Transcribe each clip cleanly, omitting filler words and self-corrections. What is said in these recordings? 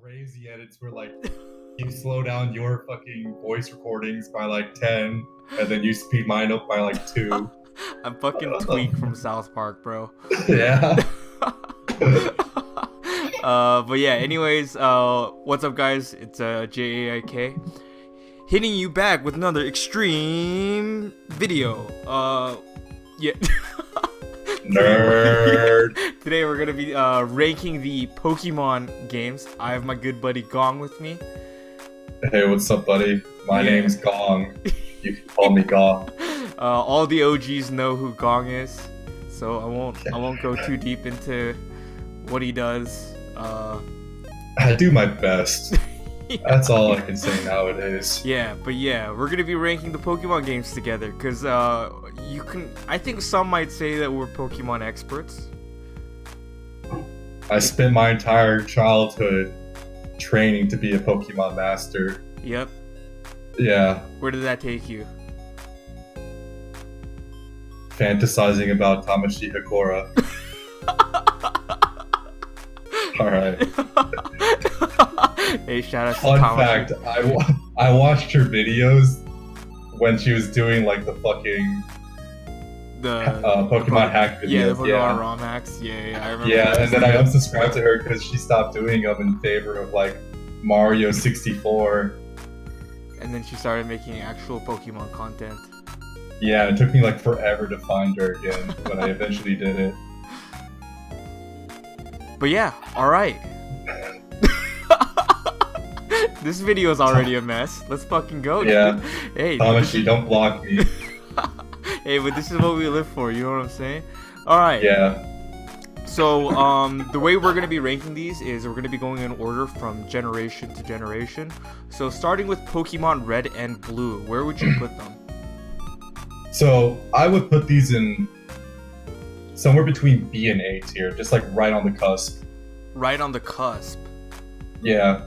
crazy edits where like you slow down your fucking voice recordings by like 10 and then you speed mine up by like 2. I'm fucking Tweak from South Park, bro. Yeah. But yeah, anyways, what's up guys? It's JaeAIK hitting you back with another extreme video. Yeah. Nerd. Today we're gonna be ranking the Pokemon games. I have my good buddy Gong with me. Hey, what's up, buddy? My name's Gong. You can call me Gong. All the OGs know who Gong is, so I won't go too deep into what he does. I do my best. Yeah. That's all I can say nowadays. Yeah, but yeah, we're gonna be ranking the Pokemon games together, cause you can. I think some might say that we're Pokemon experts. I spent my entire childhood training to be a Pokemon master. Yep. Yeah. Where did that take you? Fantasizing about Tamashi Hikora. Alright. Hey, shout out to Fun Tamashi. fact, I watched her videos when she was doing like the fucking Pokemon hack videos. Yeah, the Pokemon ROM hacks. Yeah, I remember. Yeah, and then I unsubscribed to her because she stopped doing them in favor of like Mario 64. And then she started making actual Pokemon content. Yeah, it took me like forever to find her again, but I eventually did it. But yeah, alright. This video is already a mess. Let's fucking go, dude. Yeah. Hey, Tamashi, don't block me. Hey, but this is what we live for, you know what I'm saying? Alright. Yeah. So, the way we're going to be ranking these is we're going to be going in order from generation to generation. So, starting with Pokemon Red and Blue, where would you put them? So, I would put these in somewhere between B and A tier, just like right on the cusp. Right on the cusp? Yeah.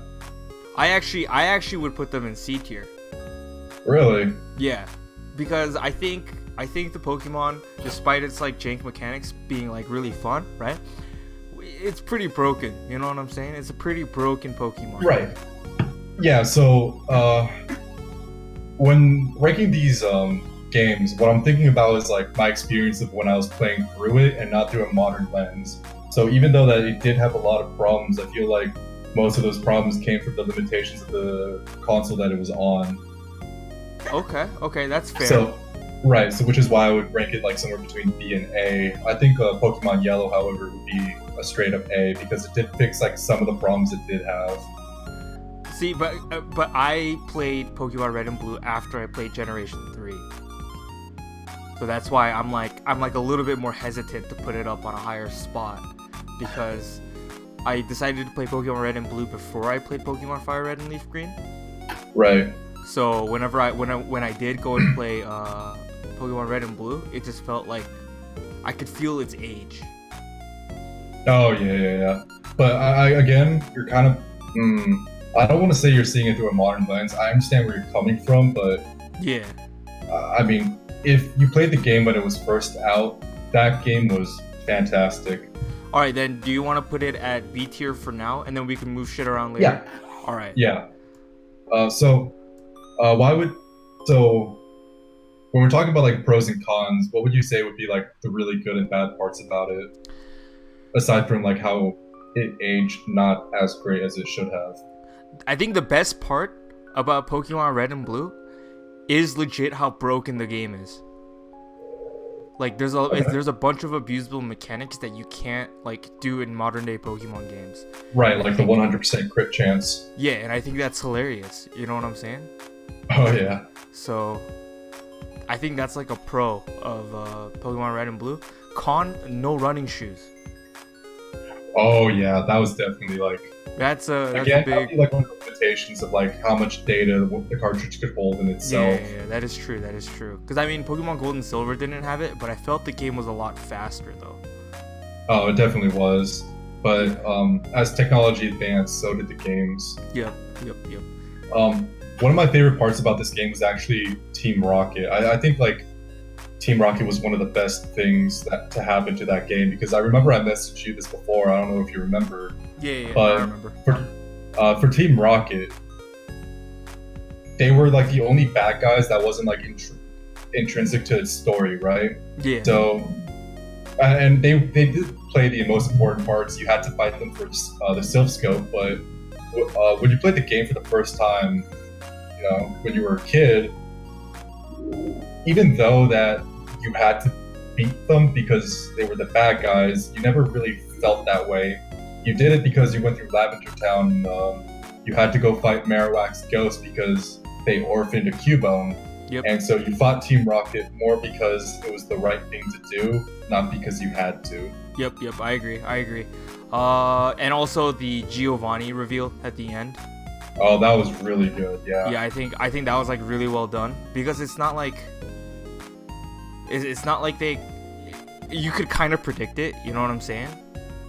I actually would put them in C tier. Really? Yeah. Because I think the Pokemon, despite its like jank mechanics being like really fun, right? It's pretty broken, you know what I'm saying? It's a pretty broken Pokemon. Right. Yeah, so when ranking these games, what I'm thinking about is like my experience of when I was playing through it and not through a modern lens. So even though that it did have a lot of problems, I feel like most of those problems came from the limitations of the console that it was on. Okay, that's fair. So, right, so which is why I would rank it like somewhere between B and A. I think Pokemon Yellow, however, would be a straight up A because it did fix like some of the problems it did have. See, but I played Pokemon Red and Blue after I played Generation 3. So that's why I'm like a little bit more hesitant to put it up on a higher spot because I decided to play Pokemon Red and Blue before I played Pokemon Fire Red and Leaf Green. Right. So when I did go and play Pokemon Red and Blue, it just felt like I could feel its age. Oh yeah. But again, you're kind of I don't want to say you're seeing it through a modern lens. I understand where you're coming from, but yeah. I mean, if you played the game when it was first out, that game was fantastic. All right, then do you want to put it at B tier for now, and then we can move shit around later? Yeah. All right. Yeah. So when we're talking about like pros and cons, what would you say would be like the really good and bad parts about it? Aside from like how it aged not as great as it should have. I think the best part about Pokemon Red and Blue is legit how broken the game is. Like there's a bunch of abusable mechanics that you can't like do in modern day Pokemon games. Right, like the 100% crit chance. Yeah, and I think that's hilarious. You know what I'm saying? Oh yeah. So I think that's like a pro of Pokemon Red and Blue. Con, no running shoes. Oh yeah, that was definitely like that's a big like one of the limitations of like how much data the cartridge could hold in itself. Yeah, that is true. Because I mean, Pokemon Gold and Silver didn't have it, but I felt the game was a lot faster though. Oh, it definitely was. But as technology advanced, so did the games. Yep. One of my favorite parts about this game was actually Team Rocket. I think like Team Rocket was one of the best things to happen to that game because I remember I messaged you this before. I don't know if you remember. Yeah, but I remember. For Team Rocket, they were like the only bad guys that wasn't like intrinsic to its story, right? Yeah. So, and they did play the most important parts. You had to fight them for the Silph Scope, but when you played the game for the first time, when you were a kid, even though that you had to beat them because they were the bad guys, you never really felt that way. You did it because you went through Lavender Town. You had to go fight Marowak's ghost because they orphaned a Cubone. Yep. And so you fought Team Rocket more because it was the right thing to do, not because you had to. Yep, I agree. And also the Giovanni reveal at the end. Oh, that was really good. Yeah. Yeah, I think that was like really well done, because it's not like you could kind of predict it. You know what I'm saying?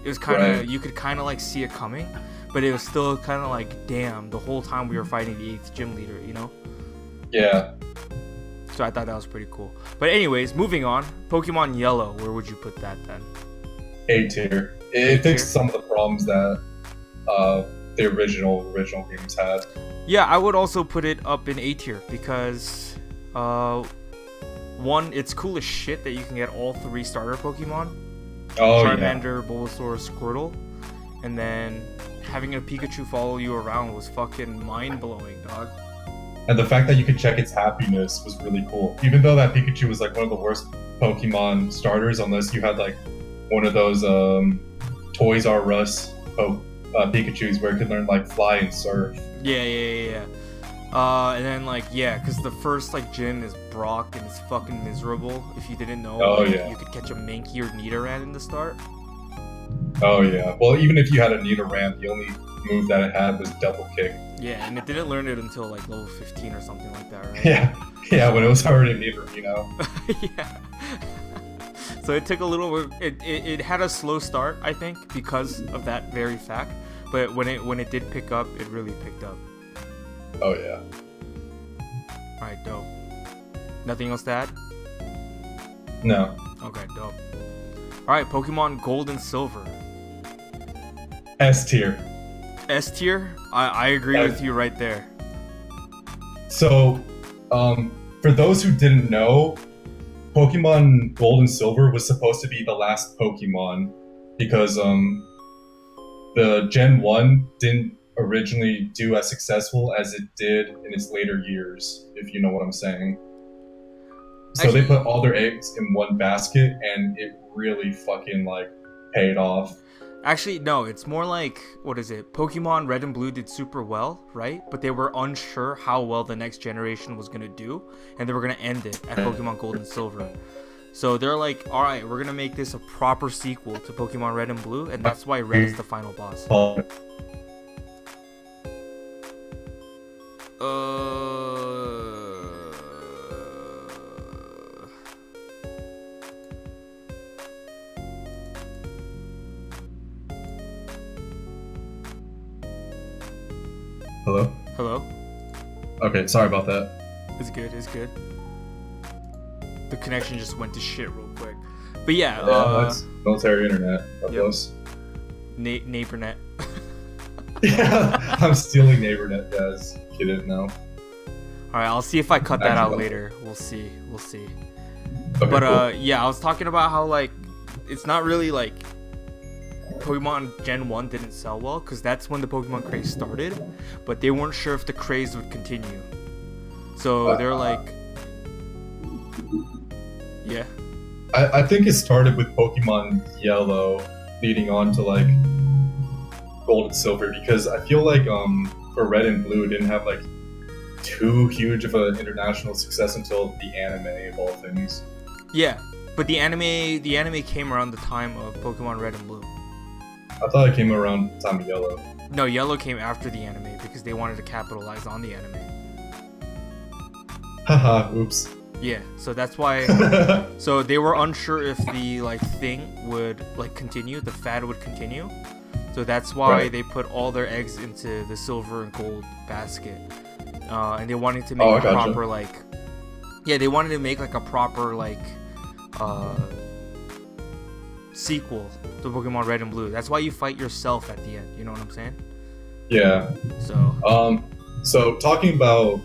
It was kind of You could kind of like see it coming, but it was still kind of like, damn, the whole time we were fighting the 8th gym leader. Yeah. So I thought that was pretty cool. But anyways, moving on. Pokemon Yellow, where would you put that then? A tier. It fixed some of the problems that the original games had. Yeah, I would also put it up in A tier because one, it's cool as shit that you can get all 3 starter Pokemon. Oh, Charmander, Bulbasaur, Squirtle. And then having a Pikachu follow you around was fucking mind-blowing, dog. And the fact that you could check its happiness was really cool. Even though that Pikachu was like one of the worst Pokemon starters, unless you had like one of those Toys R Us Pikachus where it could learn like fly and surf. Yeah. And then because the first gym is Brock and it's fucking miserable. If you didn't know, you could catch a Mankey or Nidoran in the start. Oh yeah. Well, even if you had a Nidoran, the only move that it had was double kick. Yeah, and it didn't learn it until level 15 or something like that, right? Yeah, when it was already Nidorino. Yeah. So it took a little. It had a slow start, I think, because of that very fact. But when it did pick up, it really picked up. Oh yeah. All right, dope. Nothing else to add? No. Okay, dope. All right, Pokemon Gold and Silver. S tier. S tier? I agree with you right there. So, for those who didn't know, Pokemon Gold and Silver was supposed to be the last Pokemon because the Gen 1 didn't originally do as successful as it did in its later years, if you know what I'm saying. So they put all their eggs in one basket, and it really fucking paid off. Actually, no, it's more like, what is it? Pokemon Red and Blue did super well, right? But they were unsure how well the next generation was going to do, and they were going to end it at Pokemon Gold and Silver. So they're like, alright, we're going to make this a proper sequel to Pokemon Red and Blue, and that's why Red is the final boss. Hello? Okay, sorry about that. It's good. The connection just went to shit real quick. But yeah. That's military internet. Up close. Neighbornet. Yeah, I'm stealing Neighbornet, guys. If you didn't know. Alright, I'll see if I cut that out later. We'll see. Okay, But cool. yeah, I was talking about how it's not really Pokemon Gen 1 didn't sell well, because that's when the Pokemon craze started, but they weren't sure if the craze would continue. So they're yeah. I think it started with Pokemon Yellow leading on to Gold and Silver, because I feel for Red and Blue it didn't have too huge of an international success until the anime of all things. Yeah, but the anime came around the time of Pokemon Red and Blue. I thought it came around the time of Yellow. No, Yellow came after the anime because they wanted to capitalize on the anime. Haha, oops. Yeah, so that's why. So they were unsure if the thing would continue, the fad would continue. So that's why they put all their eggs into the silver and gold basket, and they wanted to make a proper they wanted to make a proper sequel to Pokemon Red and Blue. That's why you fight yourself at the end. You know what I'm saying? Yeah. So So talking about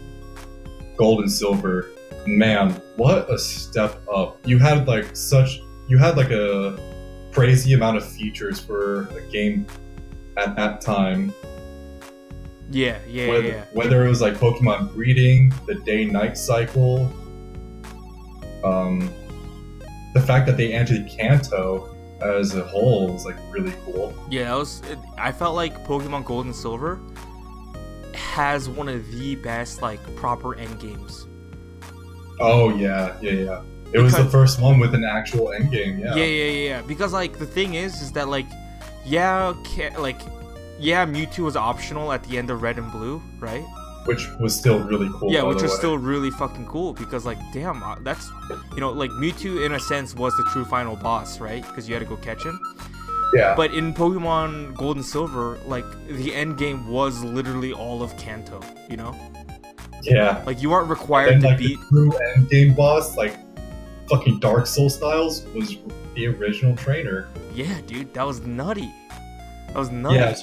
gold and silver, man, what a step up! You had like a crazy amount of features for a game at that time. Whether it was like Pokemon breeding, the day-night cycle, um, the fact that they entered Kanto as a whole was like really cool. Yeah, I felt like Pokemon Gold and Silver has one of the best like proper end games. Oh yeah. It was the first one with an actual end game. Yeah. Because like the thing is that like Mewtwo was optional at the end of Red and Blue, right? Which was still really cool. Yeah, which was still really fucking cool because like damn, that's like Mewtwo in a sense was the true final boss, right? Because you had to go catch him. Yeah. But in Pokemon Gold and Silver, like the end game was literally all of Kanto, you know? Yeah. Like you weren't required to beat the true end game boss, like fucking Dark Soul Styles, was the original trainer. Yeah, dude, that was nutty. That was nutty. Yeah,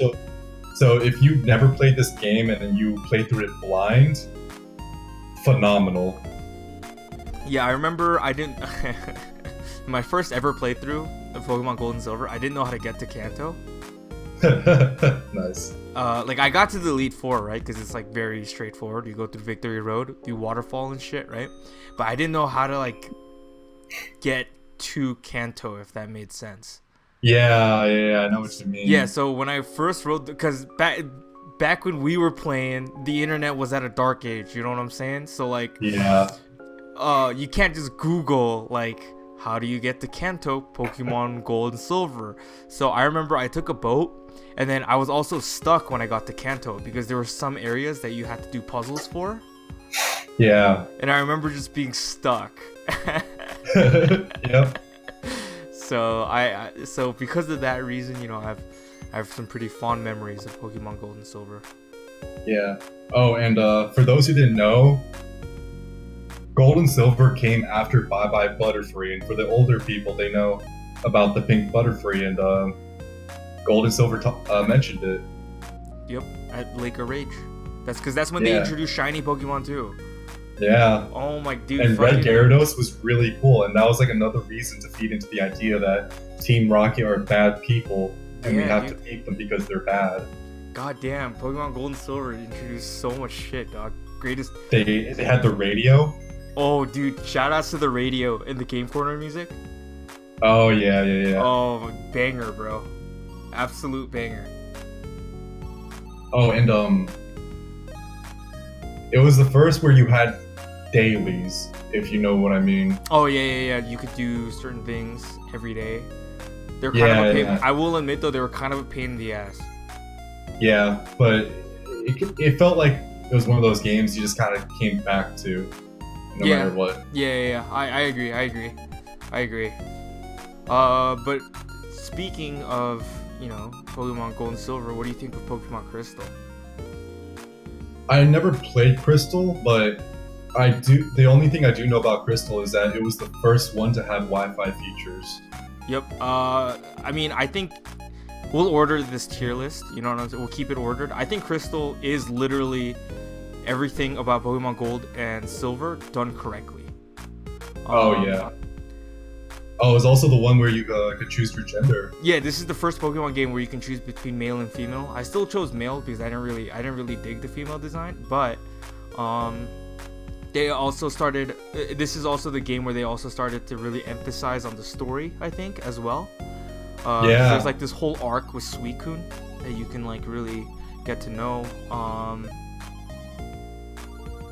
so if you never played this game and then you played through it blind, phenomenal. Yeah, I remember I didn't my first ever playthrough of Pokemon Gold and Silver, I didn't know how to get to Kanto. Nice. Like I got to the Elite Four, right? Because it's like very straightforward. You go through Victory Road, do waterfall and shit, right? But I didn't know how to like get to Kanto, if that made sense. Yeah, I know what you mean. Yeah, so when I first wrote, because back when we were playing, the internet was at a dark age. You know what I'm saying? So like, yeah, you can't just Google like how do you get to Kanto, Pokemon Gold and Silver. So I remember I took a boat, and then I was also stuck when I got to Kanto because there were some areas that you had to do puzzles for. Yeah. And I remember just being stuck. Yep. So because of that reason, I have some pretty fond memories of Pokemon Gold and Silver. Yeah. Oh, and for those who didn't know, Gold and Silver came after Bye Bye Butterfree, and for the older people, they know about the pink Butterfree, and Gold and Silver mentioned it. Yep, at Lake of Rage. That's when they introduced shiny Pokemon too. Yeah. Oh my dude. And Red Gyarados was really cool, and that was like another reason to feed into the idea that Team Rocket are bad people, and we have to beat them because they're bad. God damn, Pokemon Gold and Silver introduced so much shit, dog. Greatest. They had the radio. Oh, dude! Shout outs to the radio and the Game Corner music. Oh yeah. Oh, banger, bro! Absolute banger. Oh, and it was the first where you had dailies, if you know what I mean. Oh yeah. You could do certain things every day. They're kind of a pain. I will admit though, they were kind of a pain in the ass. Yeah, but it felt like it was one of those games you just kind of came back to, no matter what. Yeah. I agree. But speaking of, Pokemon Gold and Silver, what do you think of Pokemon Crystal? I never played Crystal, but I do. The only thing I do know about Crystal is that it was the first one to have Wi-Fi features. Yep. I mean, I think we'll order this tier list. You know what I'm saying? We'll keep it ordered. I think Crystal is literally everything about Pokemon Gold and Silver done correctly. Oh yeah. Oh, it's also the one where you could choose your gender. Yeah, this is the first Pokemon game where you can choose between male and female. I still chose male because I didn't really dig the female design, but they also started. This is also the game where they also started to really emphasize on the story, I think, as well. There's like this whole arc with Suicune that you can like really get to know.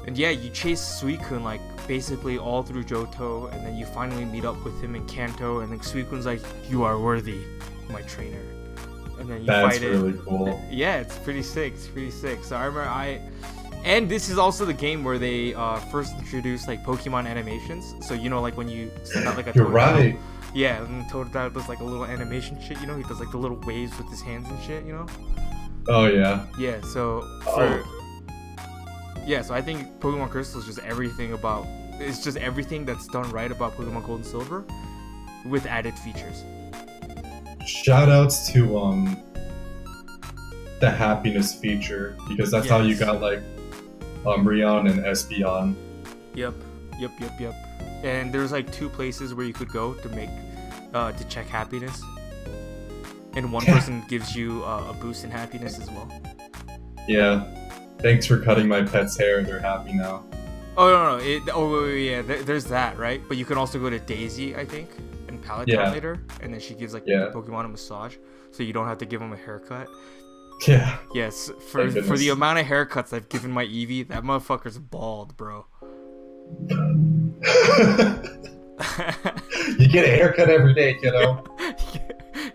And yeah, you chase Suicune like basically all through Johto, and then you finally meet up with him in Kanto, and then Suicune's like, "You are worthy, my trainer." And then you fight it. That's really cool. Yeah, it's pretty sick. So I remember and this is also the game where they first introduced like Pokemon animations. So like when you send out like a You're right. Yeah, and Totodile does like a little animation shit. He does like the little waves with his hands and shit. Oh yeah. Yeah. So so I think Pokemon Crystal is just everything about. It's just everything that's done right about Pokemon Gold and Silver, with added features. Shoutouts to the happiness feature because that's how you Yes. got like Umbreon and Espeon. Yep. And there's like 2 places where you could go to make to check happiness, and one person gives you a boost in happiness as well. Yeah. Thanks for cutting my pet's hair. They're happy now. Oh no, wait, yeah. There's that, right? But you can also go to Daisy, I think, and Pallet Town later, and then she gives like Yeah. the Pokemon a massage, so you don't have to give them a haircut. Yeah. Yes, Thank for goodness. the amount of haircuts I've given my Eevee, that motherfucker's bald, bro. You get a haircut every day, kiddo.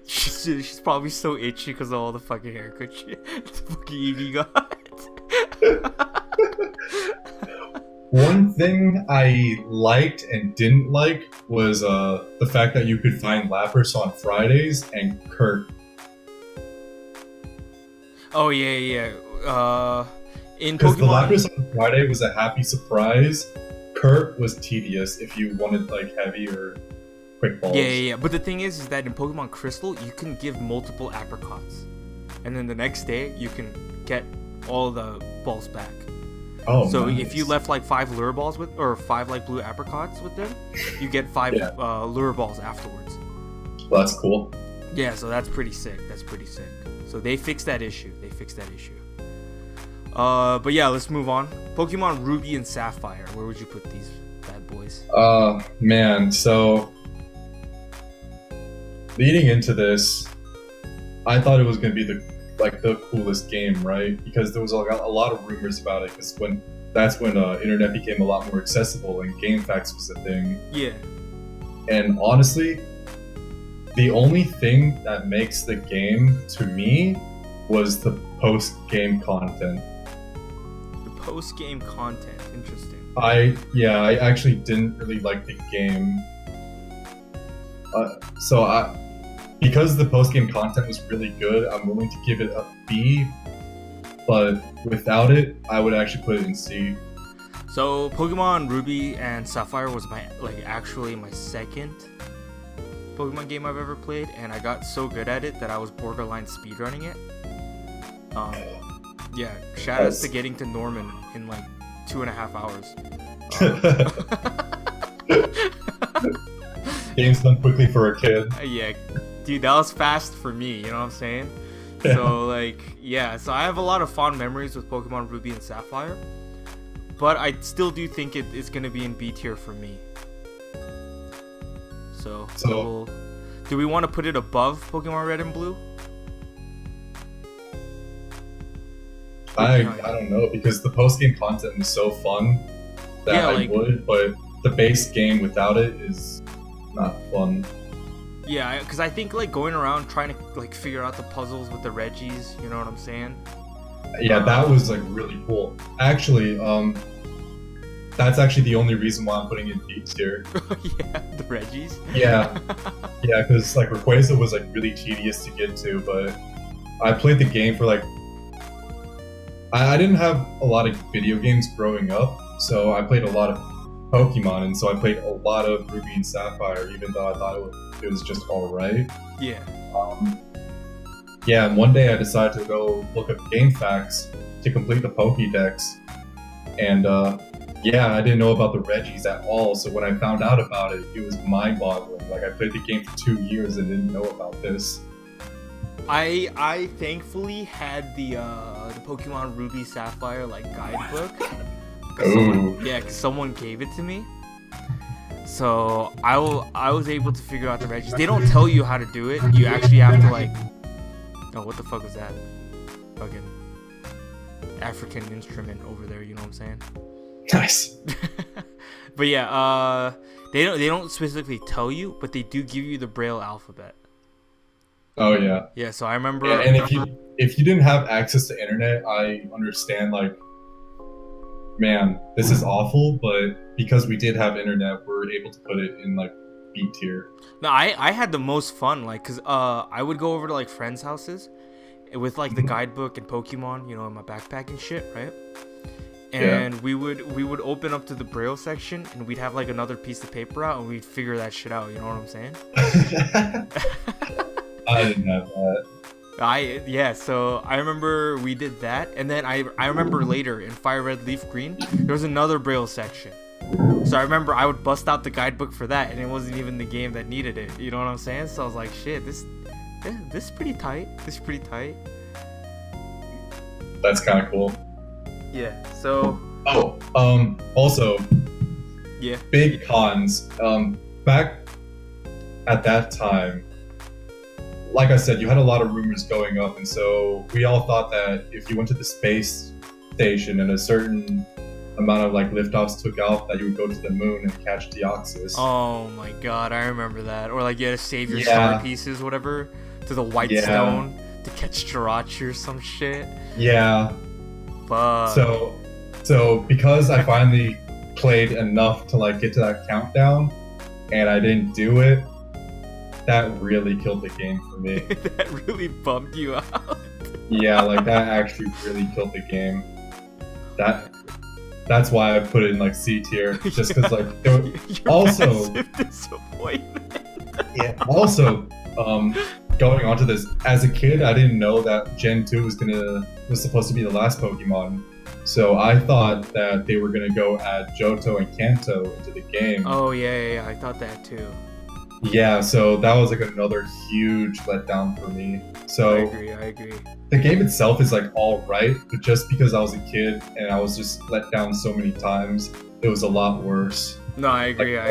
She's probably so itchy because of all the fucking haircut shit the fucking Eevee got. One thing I liked and didn't like was the fact that you could find Lapras on Fridays and Kurt. Oh yeah. In Because the Pokemon, Lapras on Friday was a happy surprise. Kurt was tedious if you wanted like heavy or quick balls. yeah. But the thing is that in Pokemon Crystal, you can give multiple apricots, and then the next day you can get all the balls back. Oh, So nice. if you left like 5 lure balls with, or 5 like blue apricots with them, you get 5 lure balls afterwards. Well, that's cool. Yeah, so that's pretty sick. So they fixed that issue. But yeah, let's move on. Pokemon Ruby and Sapphire. Where would you put these bad boys? Man, so leading into this, I thought it was gonna be the coolest game, right? Because there was a lot of rumors about it. Because that's when internet became a lot more accessible and GameFAQs was a thing. Yeah. And honestly, the only thing that makes the game to me was the post-game content. The post-game content. Interesting. I actually didn't really like the game. Because the post-game content was really good, I'm willing to give it a B, but without it, I would actually put it in C. So Pokemon Ruby and Sapphire was actually my second Pokemon game I've ever played, and I got so good at it that I was borderline speedrunning it. Yeah, shout outs to getting to Norman in like 2.5 hours. Game's done quickly for a kid. Yeah, dude, that was fast for me, you know what I'm saying? So so I have a lot of fond memories with Pokemon Ruby and Sapphire, but I still do think it's gonna be in B tier for me. So do we want to put it above Pokemon Red and Blue? I don't know, because the post-game content is so fun that I would, but the base game without it is not fun. Yeah, because I think going around trying to figure out the puzzles with the Reggies, you know what I'm saying? Yeah, that was really cool. Actually, that's actually the only reason why I'm putting it B tier. Yeah, the Reggies. Yeah, because Rayquaza was really tedious to get to, but I played the game for I didn't have a lot of video games growing up, so I played a lot of Pokemon, and so I played a lot of Ruby and Sapphire, even though I thought it was just alright. Yeah. And one day I decided to go look up GameFAQs to complete the Pokédex, and I didn't know about the Reggies at all, so when I found out about it, it was mind-boggling. I played the game for 2 years and didn't know about this. I thankfully had the Pokemon Ruby Sapphire guidebook. Cause someone gave it to me. So I was able to figure out the Reggies. They don't tell you how to do it. You actually have to oh, what the fuck was that? Fucking African instrument over there. You know what I'm saying? Nice. But yeah, they don't specifically tell you, but they do give you the Braille alphabet. Oh yeah. Yeah, so I remember. Yeah, and if you didn't have access to internet, I understand. Man, this is awful, but because we did have internet, we're able to put it in B tier. No, I had the most fun, cause I would go over to friends' houses with the guidebook and Pokemon, in my backpack and shit, right? And we would open up to the Braille section, and we'd have another piece of paper out, and we'd figure that shit out. You know what I'm saying? I didn't have that. So I remember we did that, and then I remember later in Fire Red Leaf Green there was another Braille section. So I remember I would bust out the guidebook for that, and it wasn't even the game that needed it. You know what I'm saying? So I was like, shit, this is pretty tight. This is pretty tight. That's kind of cool. Yeah. So. Oh. Also. Yeah. Big cons. Back at that time, like I said, you had a lot of rumors going up, and so we all thought that if you went to the space station and a certain amount of like liftoffs took out, that you would go to the moon and catch Deoxys. Oh my god, I remember that. Or like you had to save your star pieces, whatever, to the white stone to catch Jirachi or some shit. Yeah. But so because I finally played enough to like get to that countdown, and I didn't do it, that really killed the game for me. That really bummed you out. Yeah, like that actually really killed the game. That's why I put it in like C tier, just because like also disappointment. Yeah. Also, going on to this, as a kid, I didn't know that Gen 2 was supposed to be the last Pokemon. So I thought that they were gonna go add Johto and Kanto into the game. Oh yeah, I thought that too. Yeah, so that was like another huge letdown for me. So I agree. The game itself is like all right, but just because I was a kid and I was just let down so many times, it was a lot worse. No, I agree. Like,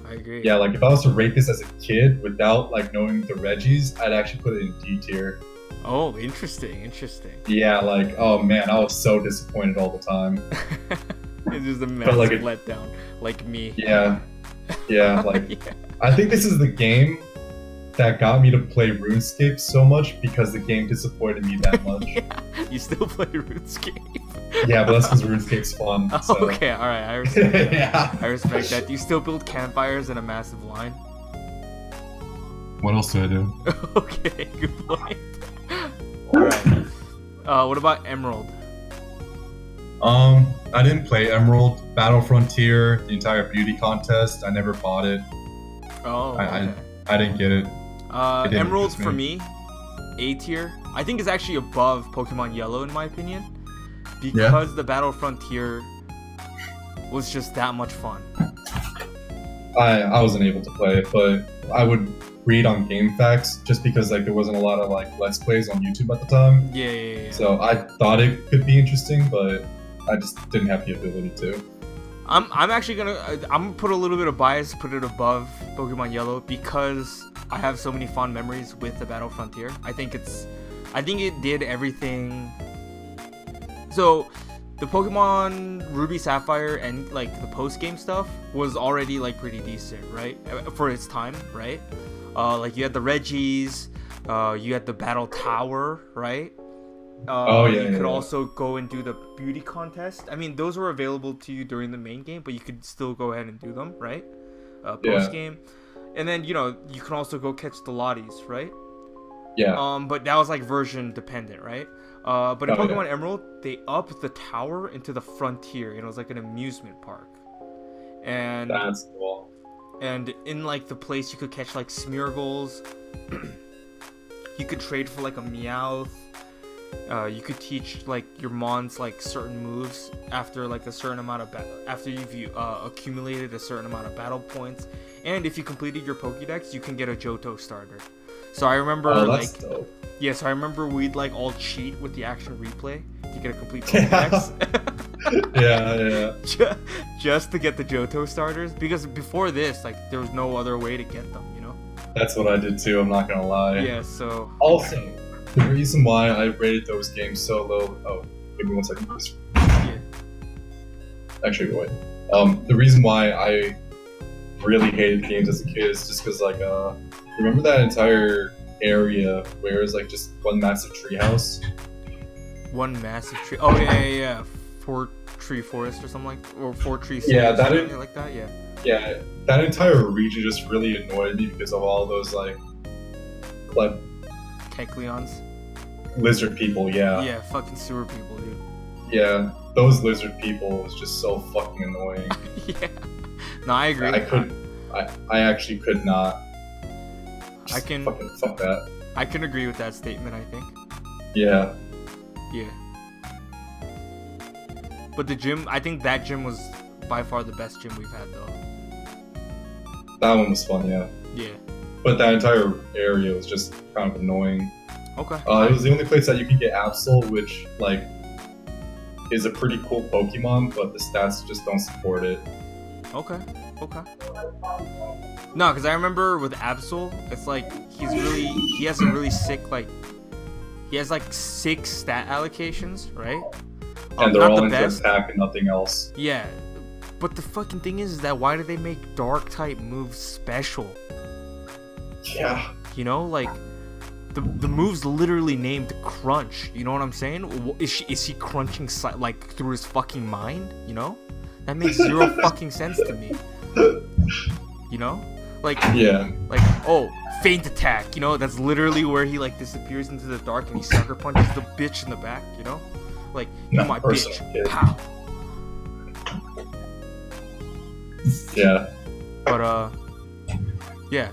I agree. Yeah, like if I was to rate this as a kid without like knowing the Reggies, I'd actually put it in D tier. Oh, interesting. Yeah, like, oh man, I was so disappointed all the time. It's just a massive letdown, like me. Yeah, like, yeah. I think this is the game that got me to play RuneScape so much because the game disappointed me that much. Yeah, you still play RuneScape? Yeah, but that's because RuneScape's fun. Oh, so. okay, alright, I respect that. Yeah. I respect that. Do you still build campfires in a massive line? What else do I do? Okay, good point. Alright. What about Emerald? I didn't play Emerald. Battle Frontier, the entire beauty contest, I never bought it. Oh, okay. I didn't get it. Emerald for me, A tier. I think it's actually above Pokemon Yellow in my opinion, because the Battle Frontier was just that much fun. I wasn't able to play it, but I would read on GameFAQs just because like there wasn't a lot of like Let's Plays on YouTube at the time. Yeah. So I thought it could be interesting, but I just didn't have the ability to. I'm actually gonna put a little bit of bias, put it above Pokemon Yellow because I have so many fond memories with the Battle Frontier. I think it did everything. So the Pokemon Ruby Sapphire and like the post game stuff was already like pretty decent, right? For its time, right? Like you had the Reggies, you had the Battle Tower, right? You could also go and do the beauty contest. I mean, those were available to you during the main game, but you could still go ahead and do them, right? Post game, and then you can also go catch the Lotties, right? Yeah. But that was like version dependent, right? But in Pokemon Emerald, they upped the tower into the frontier, and it was like an amusement park. And that's cool. And in like the place, you could catch like Smeargles. You could trade for like a Meowth. You could teach like your mons like certain moves after like a certain amount of after you've accumulated a certain amount of battle points, and if you completed your Pokédex, you can get a Johto starter. So I remember dope. So I remember we'd like all cheat with the action replay to get a complete Pokédex. Yeah. Just to get the Johto starters, because before this, like there was no other way to get them, That's what I did too. I'm not gonna lie. Yeah. So also. The reason why I rated those games so low... Oh, give me 1 second, please. Yeah. Actually, wait. The reason why I really hated games as a kid is just because, like, remember that entire area where it was, like, just one massive treehouse? One massive tree... Oh, yeah. 4-tree forest or something like... Or 4-tree forest or something like that, yeah. Yeah, that entire region just really annoyed me because of all those, like Kecleons. Lizard people, yeah. Yeah, fucking sewer people, dude. Yeah, those lizard people was just so fucking annoying. Yeah. No, I agree. I actually could not. Fuck that. I can agree with that statement, I think. Yeah. Yeah. But the gym, I think that gym was by far the best gym we've had, though. That one was fun, yeah. Yeah. But that entire area was just kind of annoying. Okay. It was the only place that you could get Absol, which, like, is a pretty cool Pokemon, but the stats just don't support it. Okay. No, because I remember with Absol, it's like he has a really sick, like, he has like 6 stat allocations, right? And they're all into attack and nothing else. Yeah. But the fucking thing is that why do they make dark type moves special? Yeah. You know, like the move's literally named Crunch. You know what I'm saying? Is he crunching like through his fucking mind? You know, that makes zero fucking sense to me. You know, like yeah, like oh, feint attack. You know, that's literally where he like disappears into the dark and he sucker punches the bitch in the back. You know, like you my bitch. Pow. Yeah. But yeah,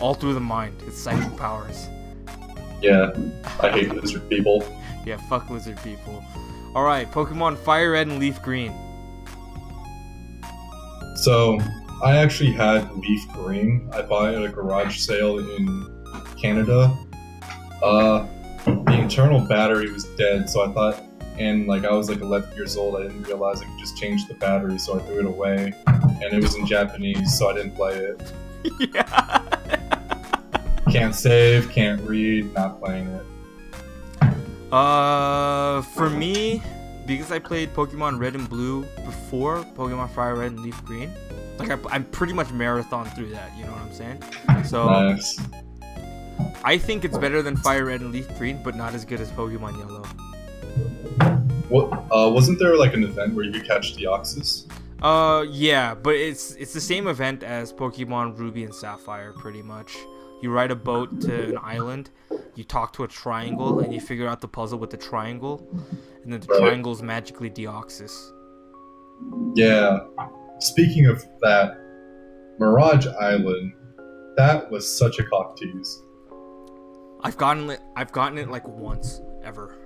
all through the mind. It's psychic powers. Yeah, I hate lizard people. Yeah, fuck lizard people. Alright, Pokemon Fire Red and Leaf Green. So, I actually had Leaf Green. I bought it at a garage sale in Canada. The internal battery was dead, so I thought, and like I was like 11 years old, I didn't realize I could just change the battery, so I threw it away. And it was in Japanese, so I didn't play it. Yeah. Can't save, can't read, not playing it. For me, because I played Pokemon Red and Blue before Pokemon Fire Red and Leaf Green, like I'm pretty much marathon through that, you know what I'm saying? So nice. I think it's better than Fire Red and Leaf Green, but not as good as Pokemon Yellow. What wasn't there like an event where you could catch Deoxys? Yeah, but it's the same event as Pokemon Ruby and Sapphire, pretty much. You ride a boat to an island, you talk to a triangle, and you figure out the puzzle with the triangle, and then the triangle's magically Deoxys. Yeah. Speaking of that, Mirage Island, that was such a cock tease. I've gotten it like once ever.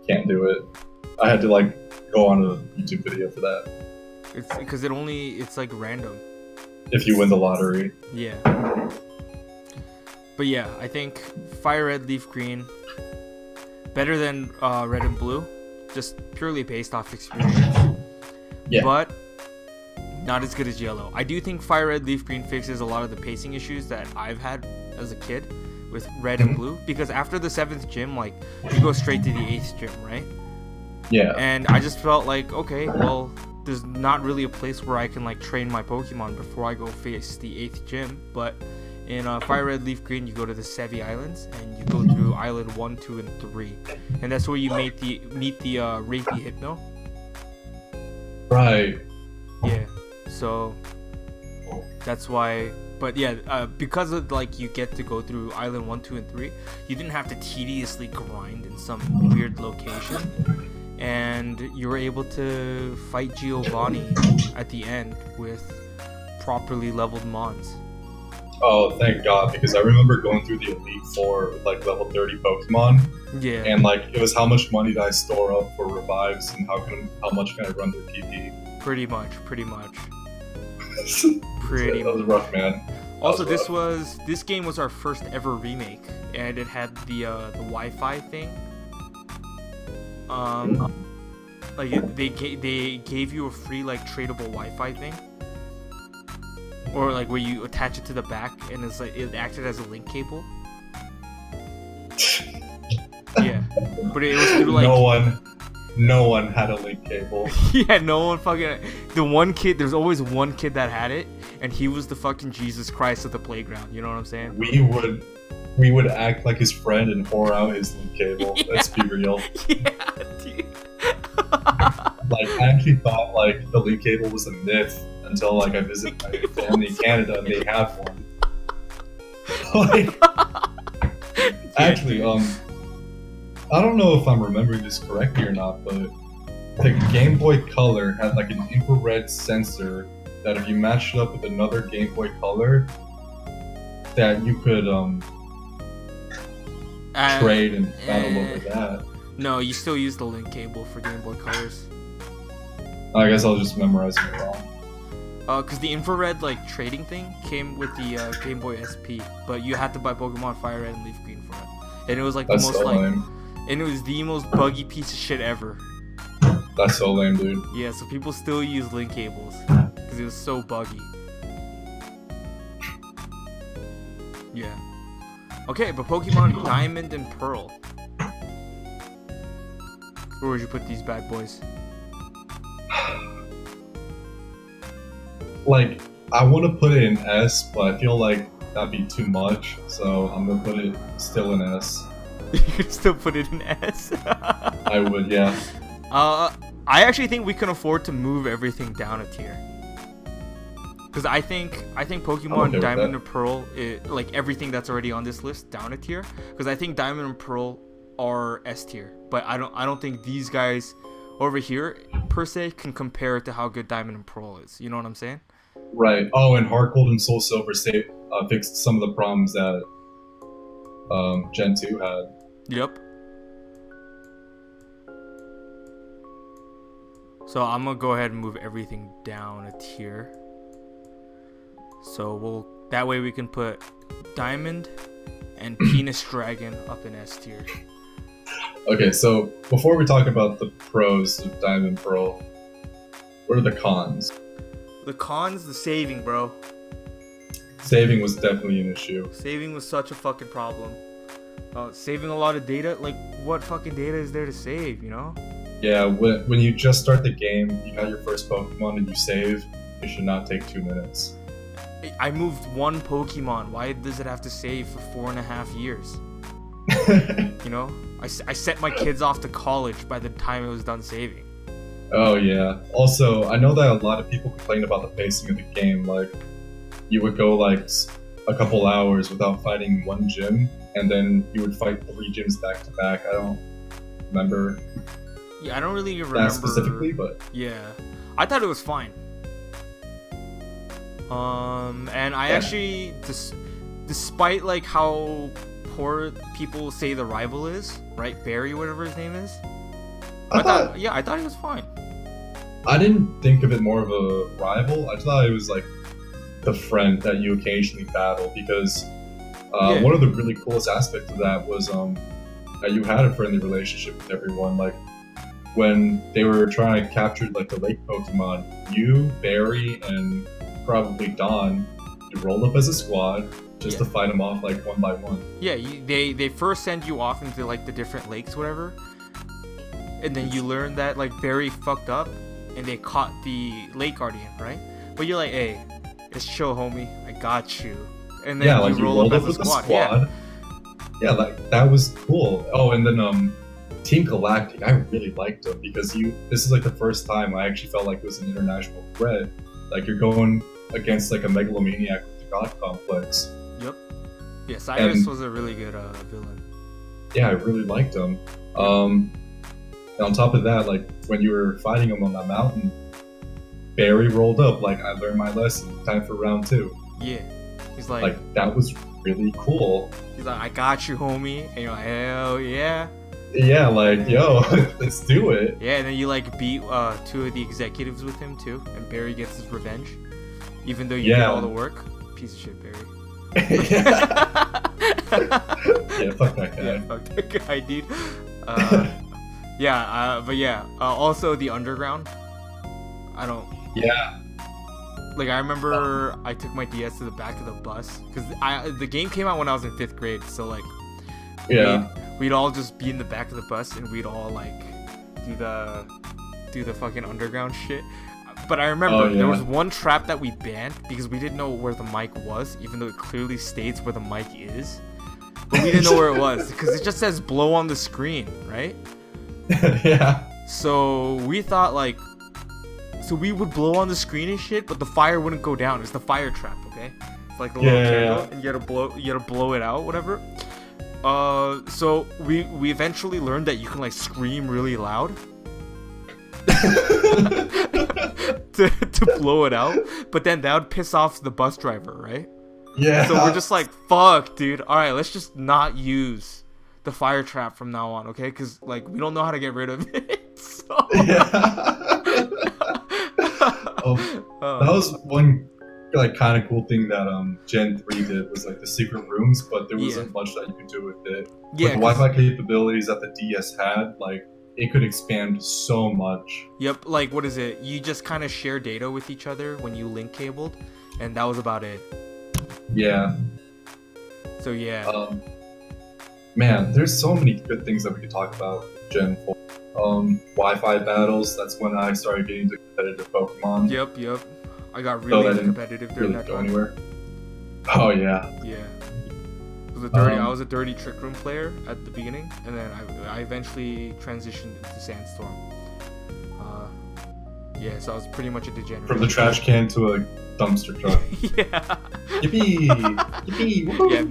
Can't do it. I had to like go on a YouTube video for that. It's because it's like random. If you win the lottery. Yeah. But yeah, I think Fire Red, Leaf Green, better than Red and Blue, just purely based off experience. Yeah. But not as good as Yellow. I do think Fire Red, Leaf Green fixes a lot of the pacing issues that I've had as a kid with Red and Blue, because after the 7th gym, like, you go straight to the 8th gym, right? Yeah. And I just felt like, okay, well, there's not really a place where I can like train my Pokemon before I go face the 8th gym. But in Fire Red, Leaf Green, you go to the Sevi Islands and you go through Island 1, 2, and 3, and that's where you meet the Wraithy Hypno. Right. Yeah. So that's why. But yeah, because of like you get to go through Island 1, 2, and 3, you didn't have to tediously grind in some weird location. And you were able to fight Giovanni at the end with properly leveled mons. Oh, thank God, because I remember going through the Elite Four with like level 30 Pokemon. Yeah. And like it was how much money did I store up for revives and how much can I run their PP? Pretty much. Pretty That was rough, man. Also, this game was our first ever remake, and it had the Wi-Fi thing. Like they gave you a free like tradable Wi-Fi thing, or like where you attach it to the back and it's like it acted as a link cable. Yeah, but it was through like no one had a link cable. Yeah, no one fucking. The one kid, there's always one kid that had it, and he was the fucking Jesus Christ of the playground. You know what I'm saying? We would act like his friend and whore out his link cable. Yeah. Let's be real. Yeah, dude. Like, I actually thought like the link cable was a myth until like I visited my family in Canada and they have one. Like, actually, I don't know if I'm remembering this correctly or not, but the Game Boy Color had like an infrared sensor that if you matched it up with another Game Boy Color, that you could trade and battle over that. No, you still use the link cable for Game Boy Colors. I guess I'll just memorize it wrong. Because the infrared like trading thing came with the Game Boy SP, but you had to buy Pokemon Fire Red and Leaf Green for it, and it was like That's the most so like, lame. and it was the most buggy piece of shit ever. That's so lame, dude. Yeah, so people still use link cables because it was so buggy. Yeah. Okay, but Pokemon Diamond and Pearl. Where would you put these bad boys? Like, I want to put it in S, but I feel like that'd be too much, so I'm gonna put it still in S. You could still put it in S. I would, yeah. I actually think we can afford to move everything down a tier. Because I think Pokemon okay Diamond and Pearl, like everything that's already on this list, down a tier. Because I think Diamond and Pearl are S tier, but I don't think these guys over here per se can compare to how good Diamond and Pearl is. You know what I'm saying? Right. Oh, and Heart Gold and Soul Silver fixed some of the problems that Gen 2 had. Yep. So I'm gonna go ahead and move everything down a tier. So that way we can put Diamond and Penis Dragon up in S tier. Okay, so before we talk about the pros of Diamond and Pearl, what are the cons? The cons, the saving, bro. Saving was definitely an issue. Saving was such a fucking problem. Saving a lot of data, like what fucking data is there to save, you know? Yeah, when you just start the game, you got your first Pokemon and you save, it should not take 2 minutes. I moved one Pokemon. Why does it have to save for 4.5 years? You know? I sent my kids off to college by the time it was done saving. Oh yeah. Also, I know that a lot of people complain about the pacing of the game. Like, you would go like a couple hours without fighting one gym, and then you would fight 3 gyms back to back. I don't remember. Yeah, I don't really remember that specifically, but yeah, I thought it was fine. And I actually, despite like how poor people say the rival is, right? Barry, whatever his name is. I thought he was fine. I didn't think of it more of a rival. I thought it was like the friend that you occasionally battle, because one of the really coolest aspects of that was that you had a friendly relationship with everyone. Like, when they were trying to capture like the lake Pokemon, you, Barry, and probably Don, you rolled up as a squad just to fight them off like one by one. Yeah, they first send you off into like the different lakes, whatever, and then you learn that like Barry fucked up and they caught the lake guardian, right? But you're like, hey, it's chill, homie, I got you. And then you roll up as a squad. Yeah, like that was cool. Oh, and then Team Galactic, I really liked them because this is like the first time I actually felt like it was an international threat. Like, you're going against like a megalomaniac with the God Complex. Yep. Yeah, Cyrus was a really good villain. Yeah, I really liked him. And on top of that, like when you were fighting him on that mountain, Barry rolled up like, I learned my lesson. Time for round 2. Yeah. He's like that was really cool. He's like, I got you, homie. And you're like, hell yeah. Yeah, like, yo, let's do it. Yeah, and then you like beat 2 of the executives with him too, and Barry gets his revenge, even though you did all the work. Piece of shit, Barry. Yeah, fuck that guy. Yeah, fuck that guy, dude. Also the underground. Yeah. Like, I remember I took my DS to the back of the bus because the game came out when I was in 5th grade, so like, we'd all just be in the back of the bus and we'd all like do the fucking underground shit. But I remember there was one trap that we banned because we didn't know where the mic was, even though it clearly states where the mic is. But we didn't know where it was because it just says blow on the screen, right? Yeah. So we thought like, so we would blow on the screen and shit, but the fire wouldn't go down. It's the fire trap, okay? It's like the little candle, and you gotta blow it out, whatever. So we eventually learned that you can like scream really loud to blow it out, but then that would piss off the bus driver, right? Yeah. So we're just like, fuck, dude. All right, let's just not use the fire trap from now on, okay? Because like we don't know how to get rid of it. So... Yeah. That was one like kind of cool thing that Gen 3 did was like the secret rooms, but there wasn't much that you could do with it. Yeah, with the Wi-Fi capabilities that the DS had, like it could expand so much. Yep, like what is it? You just kind of share data with each other when you link cabled, and that was about it. Yeah. So yeah. Man, there's so many good things that we could talk about Gen 4. Wi-Fi battles, that's when I started getting into competitive Pokemon. Yep. I got really competitive during that time. Anywhere. Oh yeah. Yeah. I was a dirty Trick Room player at the beginning, and then I eventually transitioned into Sandstorm. Yeah, so I was pretty much a degenerate. From the trash can to a dumpster truck. Yeah. Yippee! Yippee! Woohoo! Yeah,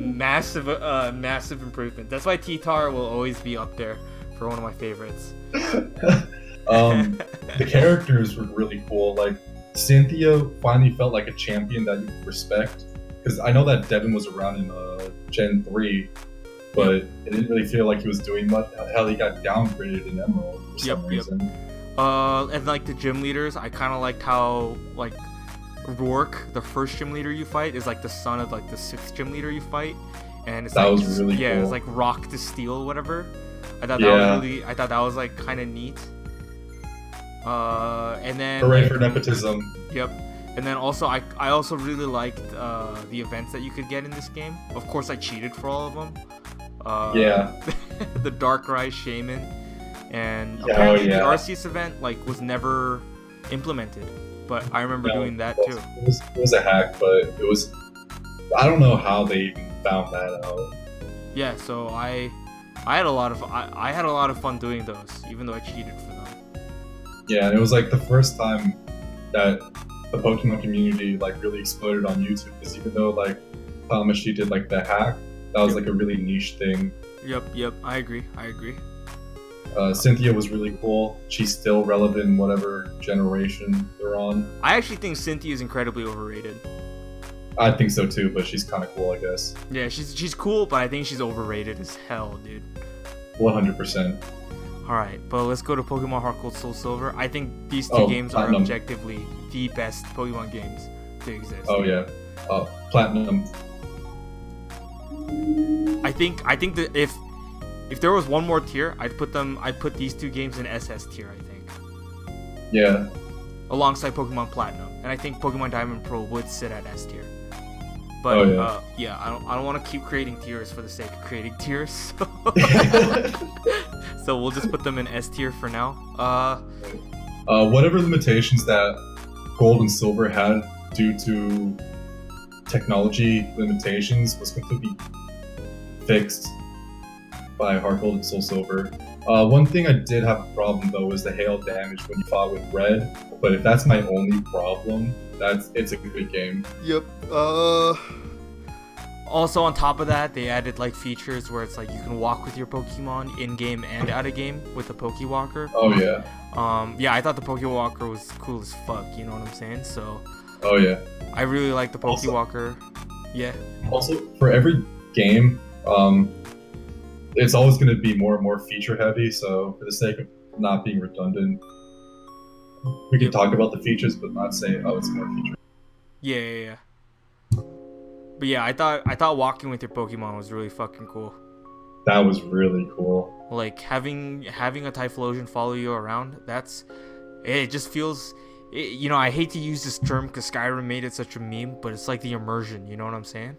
massive improvement. That's why T-Tar will always be up there for one of my favorites. The characters were really cool. Like Cynthia finally felt like a champion that you could respect. Because I know that Devin was around in Gen 3, but it didn't really feel like he was doing much. Hell, he got downgraded in Emerald for some reason. And like the gym leaders, I kind of liked how like Rourke, the first gym leader you fight, is like the son of like the 6th gym leader you fight, and it's that like was really cool. It's like rock to steel, whatever. I thought that was like kind of neat. And then hooray for nepotism. Yep. And then also I also really liked the events that you could get in this game. Of course, I cheated for all of them. The Darkrai Shaman, and apparently the Arceus event like was never implemented, but I remember doing that too. It was a hack, but it was, I don't know how they even found that out. Yeah, so I had a lot of fun doing those, even though I cheated for them. Yeah, and it was like the first time that the Pokemon community like really exploded on YouTube, because even though like Tamashi did like the hack, that was like a really niche thing. Yep, I agree. Cynthia was really cool. She's still relevant in whatever generation they're on. I actually think Cynthia is incredibly overrated. I think so too, but she's kind of cool, I guess. Yeah, she's cool, but I think she's overrated as hell, dude. 100%. Alright, but let's go to Pokemon Heart Gold Soul Silver. I think these two games are objectively the best Pokemon games to exist. Oh yeah. Platinum. I think that if there was one more tier, I'd put these two games in SS tier, I think. Yeah. Alongside Pokemon Platinum. And I think Pokemon Diamond Pro would sit at S tier. But I don't want to keep creating tiers for the sake of creating tiers. So we'll just put them in S tier for now. Whatever limitations that Gold and Silver had due to technology limitations was completely fixed by Heart Gold and Soul Silver. One thing I did have a problem though was the hail damage when you fought with Red. But if that's my only problem, it's a good game. Yep. Also on top of that, they added like features where it's like you can walk with your Pokemon in game and out of game with the Pokewalker. Oh yeah. Yeah, I thought the Pokewalker was cool as fuck. You know what I'm saying? So. Oh yeah. I really like the Pokewalker. Yeah. Also, for every game, it's always going to be more and more feature heavy. So for the sake of not being redundant, we can talk about the features, but not say, oh, it's more feature. Yeah. But yeah, I thought walking with your Pokemon was really fucking cool. That was really cool. Like having a Typhlosion follow you around, it just feels, you know, I hate to use this term because Skyrim made it such a meme, but it's like the immersion, you know what I'm saying?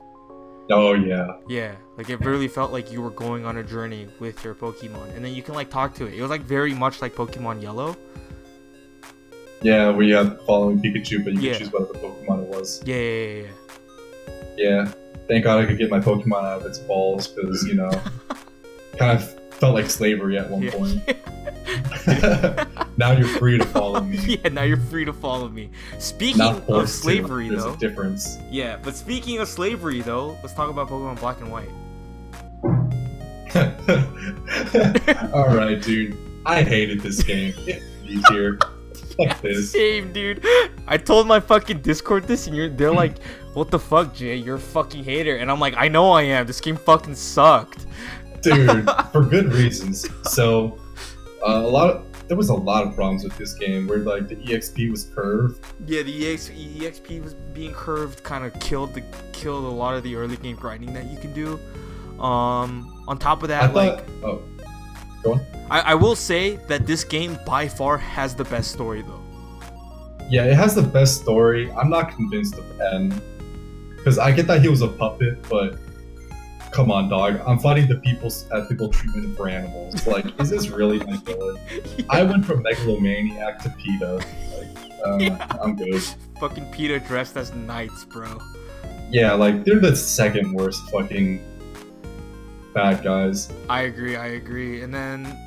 Oh yeah. Yeah, like it really felt like you were going on a journey with your Pokemon, and then you can like talk to it. It was like very much like Pokemon Yellow. Yeah, where you had following Pikachu, but you could choose whatever Pokemon it was. Yeah. Yeah, thank God I could get my Pokemon out of its balls, because, you know, kind of felt like slavery at one point. Now you're free to follow me. Yeah, now you're free to follow me. Speaking of slavery, there's a difference. Yeah, but speaking of slavery, though, let's talk about Pokemon Black and White. Alright, dude. I hated this game. You here. Fuck this. Same, dude. I told my fucking Discord this, and they're like, "What the fuck, Jay? You're a fucking hater." And I'm like, "I know I am. This game fucking sucked." Dude, for good reasons. So, there was a lot of problems with this game where like the EXP was curved. Yeah, the EXP was being curved, kind of killed a lot of the early game grinding that you can do. On top of that, oh, go on. I will say that this game by far has the best story though. Yeah, it has the best story. I'm not convinced of the end. Because I get that he was a puppet, but come on, dog. I'm fighting the people's ethical treatment for animals. Like, is this really my villain? Yeah. I went from megalomaniac to PETA. Like, I'm good. Fucking PETA dressed as knights, bro. Yeah, like, they're the second worst fucking bad guys. I agree. And then...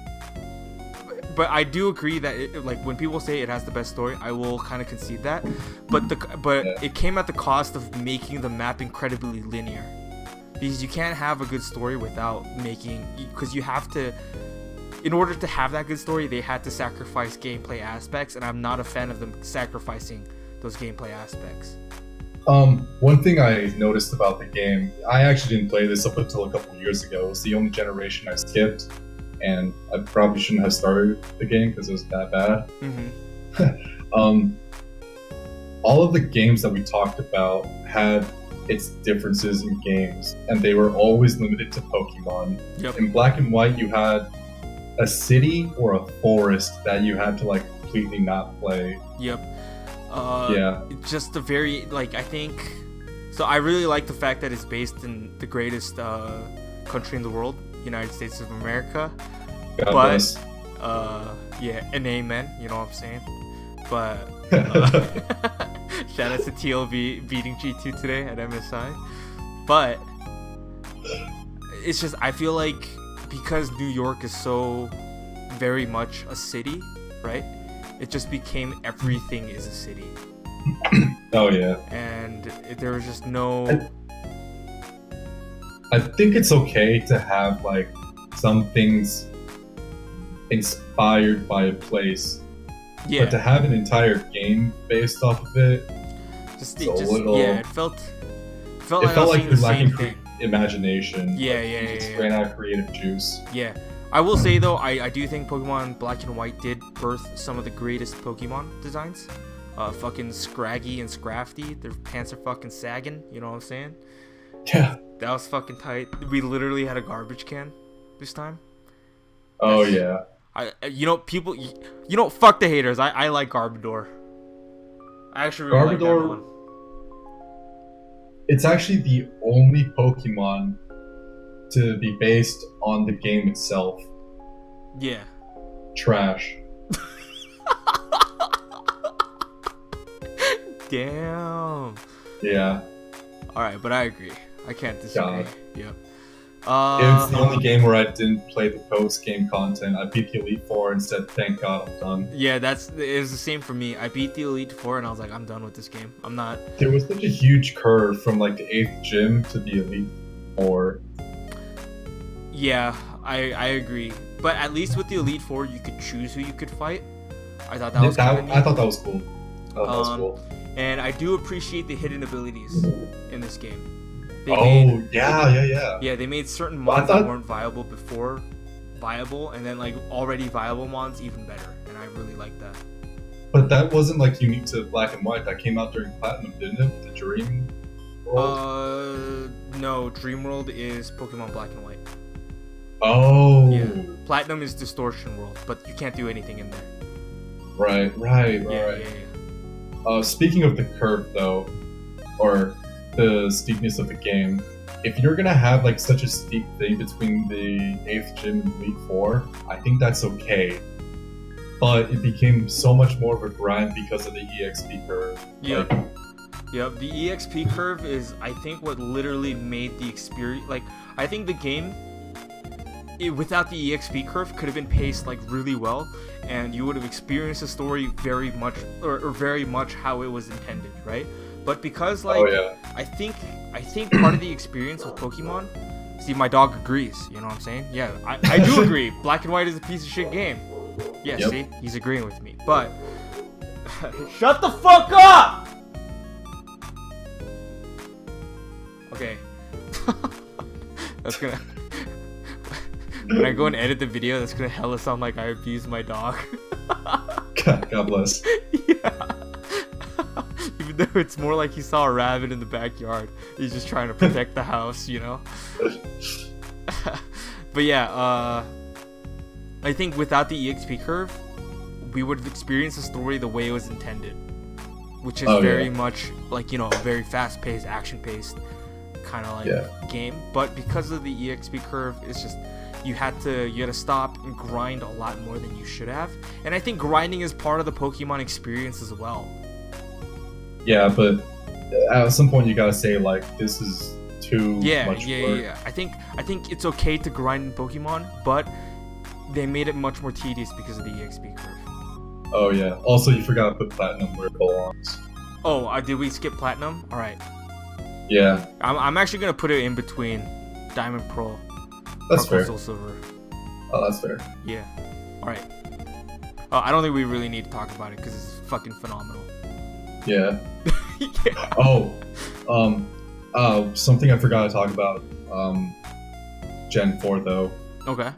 But I do agree that like when people say it has the best story, I will kind of concede that. But it came at the cost of making the map incredibly linear, because you can't have a good story without making, because you have to, in order to have that good story, they had to sacrifice gameplay aspects, and I'm not a fan of them sacrificing those gameplay aspects. One thing I noticed about the game, I actually didn't play this up until a couple years ago. It was the only generation I skipped. And I probably shouldn't have started the game because it was that bad. Mm-hmm. All of the games that we talked about had its differences in games, and they were always limited to Pokemon. Yep. In Black and White, you had a city or a forest that you had to like completely not play. Yep. Yeah. Just a very, like, I think, so I really like the fact that it's based in the greatest country in the world, United States of America. God bless. Yeah, and amen, you know what I'm saying? But shout out to TLB beating G2 today at MSI. But it's just, I feel like because New York is so very much a city, right? It just became everything is a city. Oh yeah. And there was just no... I think it's okay to have like some things inspired by a place, Yeah. but to have an entire game based off of it, yeah, it felt like I was like seeing you're the same lacking thing. imagination. Yeah, like, yeah, you yeah, just yeah. ran out of creative juice. Yeah. I will say though, I do think Pokemon Black and White did birth some of the greatest Pokemon designs. Fucking Scraggy and Scrafty, their pants are fucking sagging, you know what I'm saying? Yeah. That was fucking tight. We literally had a garbage can this time. Oh yeah. Fuck the haters. I like Garbodor. I actually really like that one. It's actually the only Pokemon to be based on the game itself. Yeah. Trash. Damn. Yeah. Alright, but I agree. I can't disagree. God. Yep. It's the only game where I didn't play the post-game content. I beat the Elite Four and said, thank God I'm done. Yeah, it was the same for me. I beat the Elite Four and I was like, I'm done with this game. I'm not... There was such a huge curve from like the 8th gym to the Elite Four. Yeah, I agree. But at least with the Elite Four, you could choose who you could fight. I thought that was kind of neat. I thought that was cool. That was cool. And I do appreciate the hidden abilities in this game. Yeah, they made certain mods that weren't viable before viable, and then like already viable mods even better, and I really like that. But that wasn't like unique to Black and White. That came out during Platinum, didn't it? The Dream World? No, Dream World is Pokemon Black and White. Oh. Yeah. Platinum is Distortion World, but you can't do anything in there. Right. Yeah. Speaking of the curve, though, or the steepness of the game, if you're gonna have like such a steep thing between the 8th gym and Elite Four, I think that's okay. But it became so much more of a grind because of the EXP curve. Yep. Yep. The EXP curve is, I think, what literally made the experience. Like, I think the game, without the EXP curve, could have been paced like really well, and you would have experienced the story very much, or very much how it was intended, right? But because like, I think part of the experience with Pokemon, see, my dog agrees, you know what I'm saying? Yeah, I do agree. Black and White is a piece of shit game. Yeah, Yep. See, he's agreeing with me. But Shut the fuck up! Okay. That's gonna... When I go and edit the video, that's gonna hella sound like I abuse my dog. God bless. Yeah. Even though it's more like he saw a rabbit in the backyard. He's just trying to protect the house, you know? But yeah, I think without the EXP curve, we would have experienced the story the way it was intended. Which is very much like, you know, a very fast-paced, action-paced kind of like game. But because of the EXP curve, it's just... You had to stop and grind a lot more than you should have. And I think grinding is part of the Pokemon experience as well. Yeah, but at some point you gotta say, like, this is too much work. Yeah. I think it's okay to grind in Pokemon, but they made it much more tedious because of the EXP curve. Oh yeah. Also, you forgot to put Platinum where it belongs. Oh, did we skip Platinum? Alright. Yeah. I'm actually gonna put it in between Diamond Pearl. That's fair. Soul Silver. Oh, that's fair. Yeah. Alright. I don't think we really need to talk about it because it's fucking phenomenal. Yeah. Yeah. Something I forgot to talk about. Gen 4 though. Okay.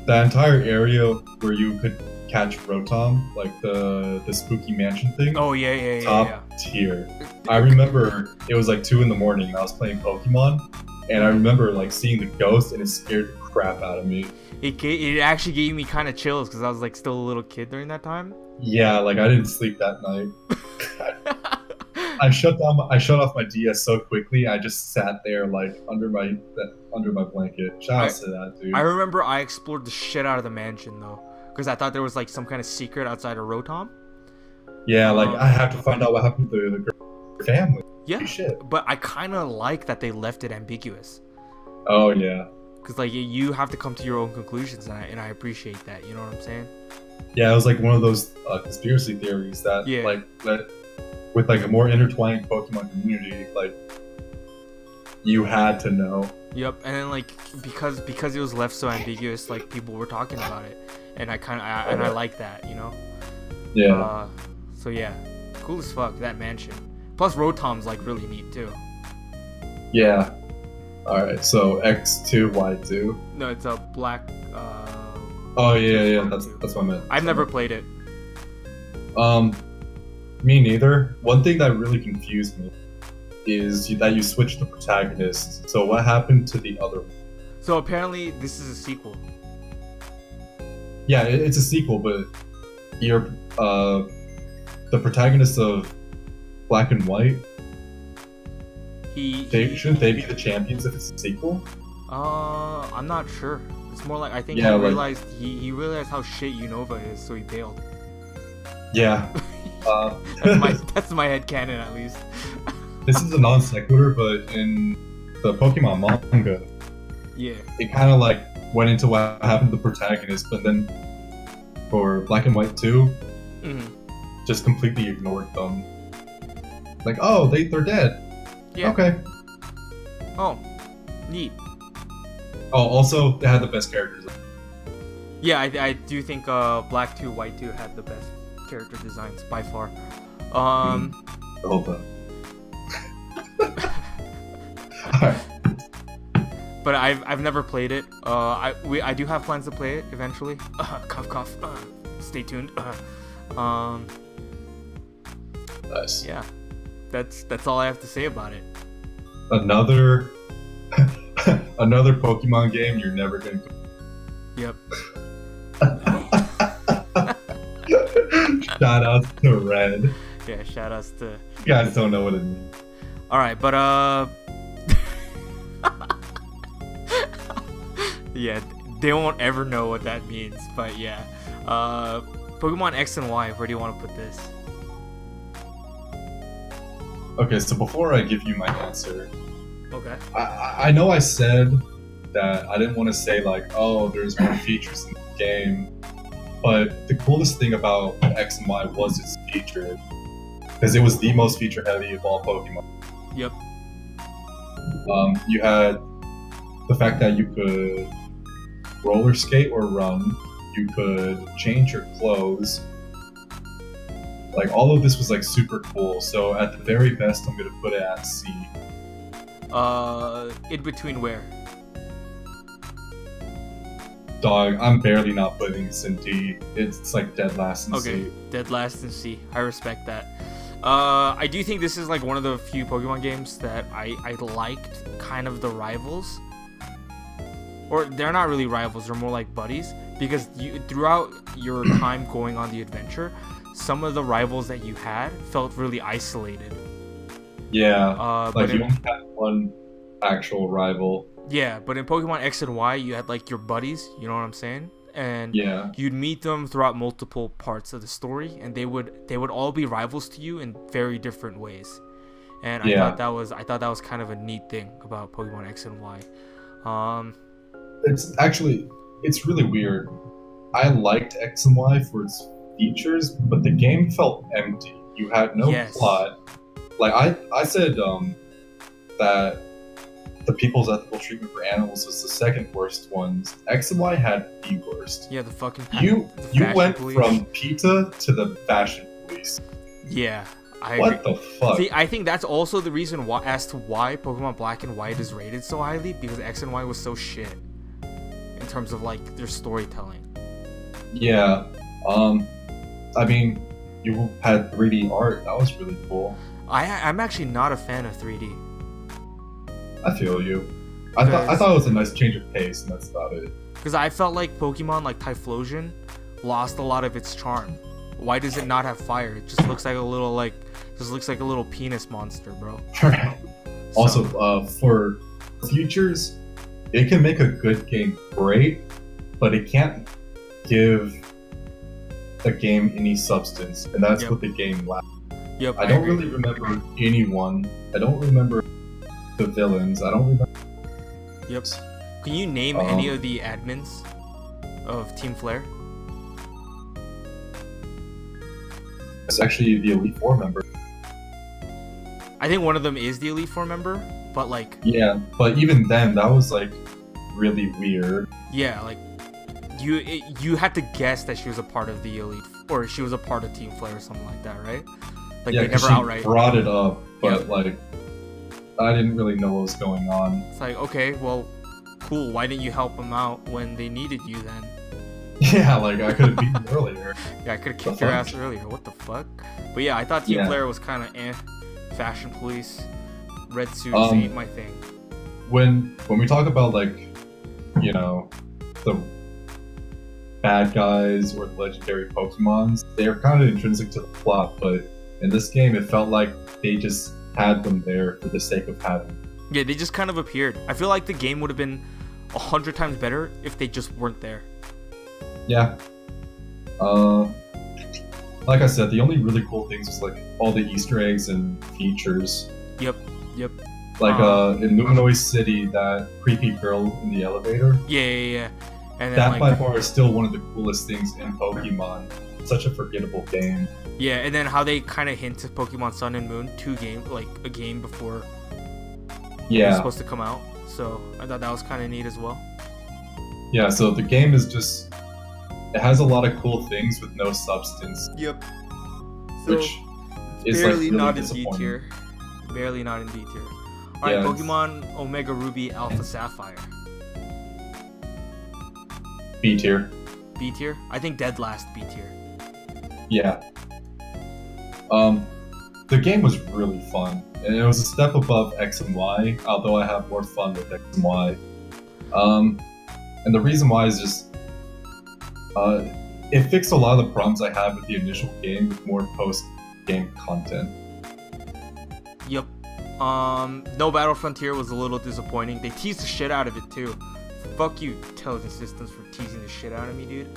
That entire area where you could catch Rotom, like the spooky mansion thing. Oh yeah. Top tier. I remember it was like 2 in the morning and I was playing Pokemon. And I remember like seeing the ghost and it scared the crap out of me. It actually gave me kind of chills because I was like still a little kid during that time. Yeah, like I didn't sleep that night. I shut off my DS so quickly. I just sat there like under my blanket. Shout out to that dude. I remember I explored the shit out of the mansion though, because I thought there was like some kind of secret outside of Rotom. Yeah, like I have to find out what happened to the girl's family. Yeah, shit. But I kind of like that they left it ambiguous. Oh yeah. Because like you have to come to your own conclusions, and I appreciate that. You know what I'm saying? Yeah, it was like one of those conspiracy theories that that with like a more intertwined Pokemon community, like you had to know. Yep, and then like because it was left so ambiguous, like people were talking about it, and I like that, you know. Yeah. So yeah, cool as fuck that mansion. Plus Rotom's like really neat too. Yeah. All right. So X2, Y2. No, it's a black. Oh yeah. That's what I meant. I've never played it. Me neither. One thing that really confused me is that you switched the protagonist. So what happened to the other one? So apparently this is a sequel. Yeah, it's a sequel, but you're the protagonist of Black and White. Shouldn't they be the champions if it's a sequel? I'm not sure. It's more like I think he realized how shit Unova is, so he bailed. Yeah. That's my headcanon at least. This is a non sequitur, but in the Pokemon manga, it kind of like went into what happened to the protagonist, but then for Black and White 2, just completely ignored them. Like, oh, they're dead. Yeah. Okay. Oh, neat. Oh, also, they had the best characters. Yeah, I do think Black 2, White 2 had the best character designs by far. Hold on. Alright. But I've never played it. I do have plans to play it eventually. Cough. Stay tuned. Nice. Yeah, that's all I have to say about it. Another Pokemon game you're never gonna play. Yep. Shout outs to Red. Yeah, shout outs to. You guys don't know what it means. Alright, but yeah, they won't ever know what that means, but yeah. Pokemon X and Y, where do you want to put this? Okay, so before I give you my answer, okay. I know I said that I didn't want to say like, oh, there's more features in the game, but the coolest thing about X and Y was its feature, because it was the most feature heavy of all Pokemon. Yep. You had the fact that you could roller skate or run, you could change your clothes, Like all of this was like super cool. So at the very best, I'm gonna put it at C. In between where? Dog, I'm barely not putting this in D. It's like dead last in Okay, C. dead last in C. I respect that. I do think this is like one of the few Pokemon games that I liked kind of the rivals. Or they're not really rivals, they're more like buddies. Because throughout your time going on the adventure, some of the rivals that you had felt really isolated. Yeah, But like you only had one actual rival. yeah, but in Pokemon X and Y, you had like your buddies, you know what I'm saying? And Yeah, you'd meet them throughout multiple parts of the story, and they would all be rivals to you in very different ways. And Yeah. I thought that was kind of a neat thing about Pokemon X and Y. it's really weird. I liked X and Y for its features, but the game felt empty. You had no Yes. plot. Like I said that the people's ethical treatment for animals was the second worst ones. X and Y had the worst. Yeah, the fucking You the you fashion went police. from PETA to the fashion police. Yeah, I What agree. the fuck? See, I think that's also the reason why, as to why Pokemon Black and White is rated so highly, because X and Y was so shit in terms of like their storytelling. Yeah. I mean, you had 3D art. That was really cool. I'm actually not a fan of 3D. I feel you. I thought it was a nice change of pace, and that's about it. Because I felt like Pokemon like Typhlosion lost a lot of its charm. Why does it not have fire? It just looks like a little penis monster, bro. Also, for futures, it can make a good game great, but it can't give a game any substance, and that's Yep. what the game lacks. Yep, I don't agree. really remember anyone. I don't remember the villains. I don't remember. Yep. Can you name any of the admins of Team Flare? It's actually the Elite Four member. I think one of them is the Elite Four member, but like, Yeah, but even then, that was like really weird. yeah, like you had to guess that she was a part of the Elite, or she was a part of Team Flare or something like that, right? Like Yeah, they 'cause never she outright. brought it up, but Yeah. like I didn't really know what was going on. It's like, okay, well, cool. Why didn't you help them out when they needed you then? Yeah, like I could have beaten them earlier. Yeah, I could have The kicked your fuck? ass earlier. What the fuck? But yeah, I thought Team Yeah. Flare was kind of Fashion police, red suits ain't my thing. When we talk about like, you know, the bad guys or the legendary Pokemons, they're kind of intrinsic to the plot, but in this game it felt like they just had them there for the sake of having them. Yeah, they just kind of appeared. I feel like the game would have been 100 times better if they just weren't there. Yeah. Like I said, the only really cool things was like all the Easter eggs and features. Yep. Like in Luminoid City, that creepy girl in the elevator. Yeah. And then That like, by far is still one of the coolest things in Pokemon. Such a forgettable game. yeah, and then how they kind of hint to Pokemon Sun and Moon, a game before it was Yeah. supposed to come out. So I thought that was kind of neat as well. Yeah, so the game is just... It has a lot of cool things with no substance, Yep. which is like really disappointing. Barely not in D tier. Alright, Yeah, Pokemon Omega Ruby Alpha Sapphire. B tier. B tier? I think dead last B tier. Yeah. The game was really fun, and it was a step above X and Y, although I have more fun with X and Y. And the reason why is just it fixed a lot of the problems I had with the initial game with more post-game content. Yep. No Battle Frontier was a little disappointing. They teased the shit out of it too. Fuck you, Intelligent Systems, for teasing the shit out of me, dude.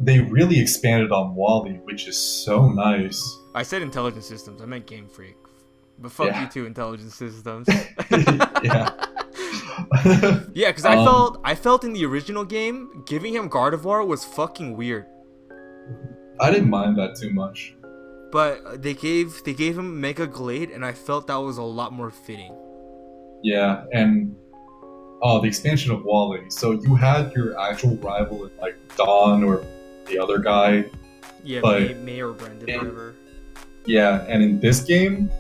They really expanded on Wally, which is so nice. I said Intelligent Systems. I meant Game Freak. But fuck Yeah. you too, Intelligent Systems. Yeah. Yeah, because I felt in the original game, giving him Gardevoir was fucking weird. I didn't mind that too much. But they gave him Mega Glade, and I felt that was a lot more fitting. Yeah, and the expansion of Wally. So you had your actual rival in like Dawn or the other guy, Yeah, But May or Brandon, whatever. yeah, and in this game,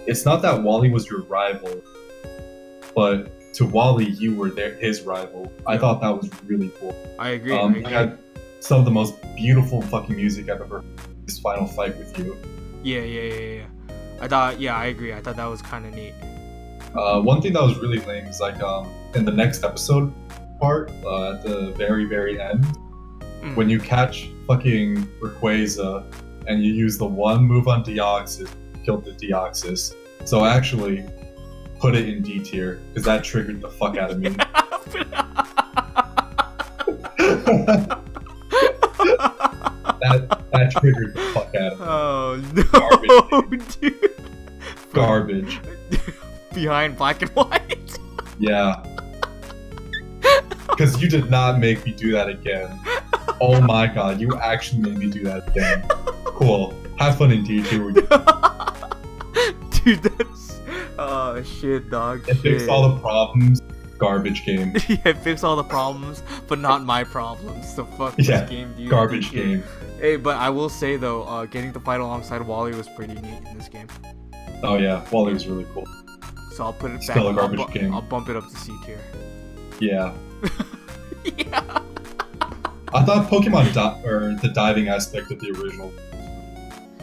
it's not that Wally was your rival, but to Wally, you were his rival. I thought that was really cool. I agree. It had some of the most beautiful fucking music I've ever heard. This final fight with you. Yeah. I agree. I thought that was kind of neat. One thing that was really lame is like in the next episode part, at the very, very end, when you catch fucking Rayquaza and you use the one move on Deoxys, killed the Deoxys. So I actually put it in D tier because that triggered the fuck out of me. that triggered the fuck out of me. Oh no, garbage, dude. Garbage. Behind black and white. Yeah. Because you did not make me do that again. Oh my god, you actually made me do that again. Cool. Have fun in D tier. Dude, that's... Oh, shit, dog. It fixed all the problems. Garbage game. Yeah, it fixed all the problems, but not my problems. So fuck this game, dude. Garbage game. Hey, but I will say, though, getting to fight alongside Wally was pretty neat in this game. Oh yeah, Wally was really cool. So I'll put it back. Still a garbage game. I'll bump it up to C tier. Yeah. Yeah. I thought Pokemon the diving aspect of the original,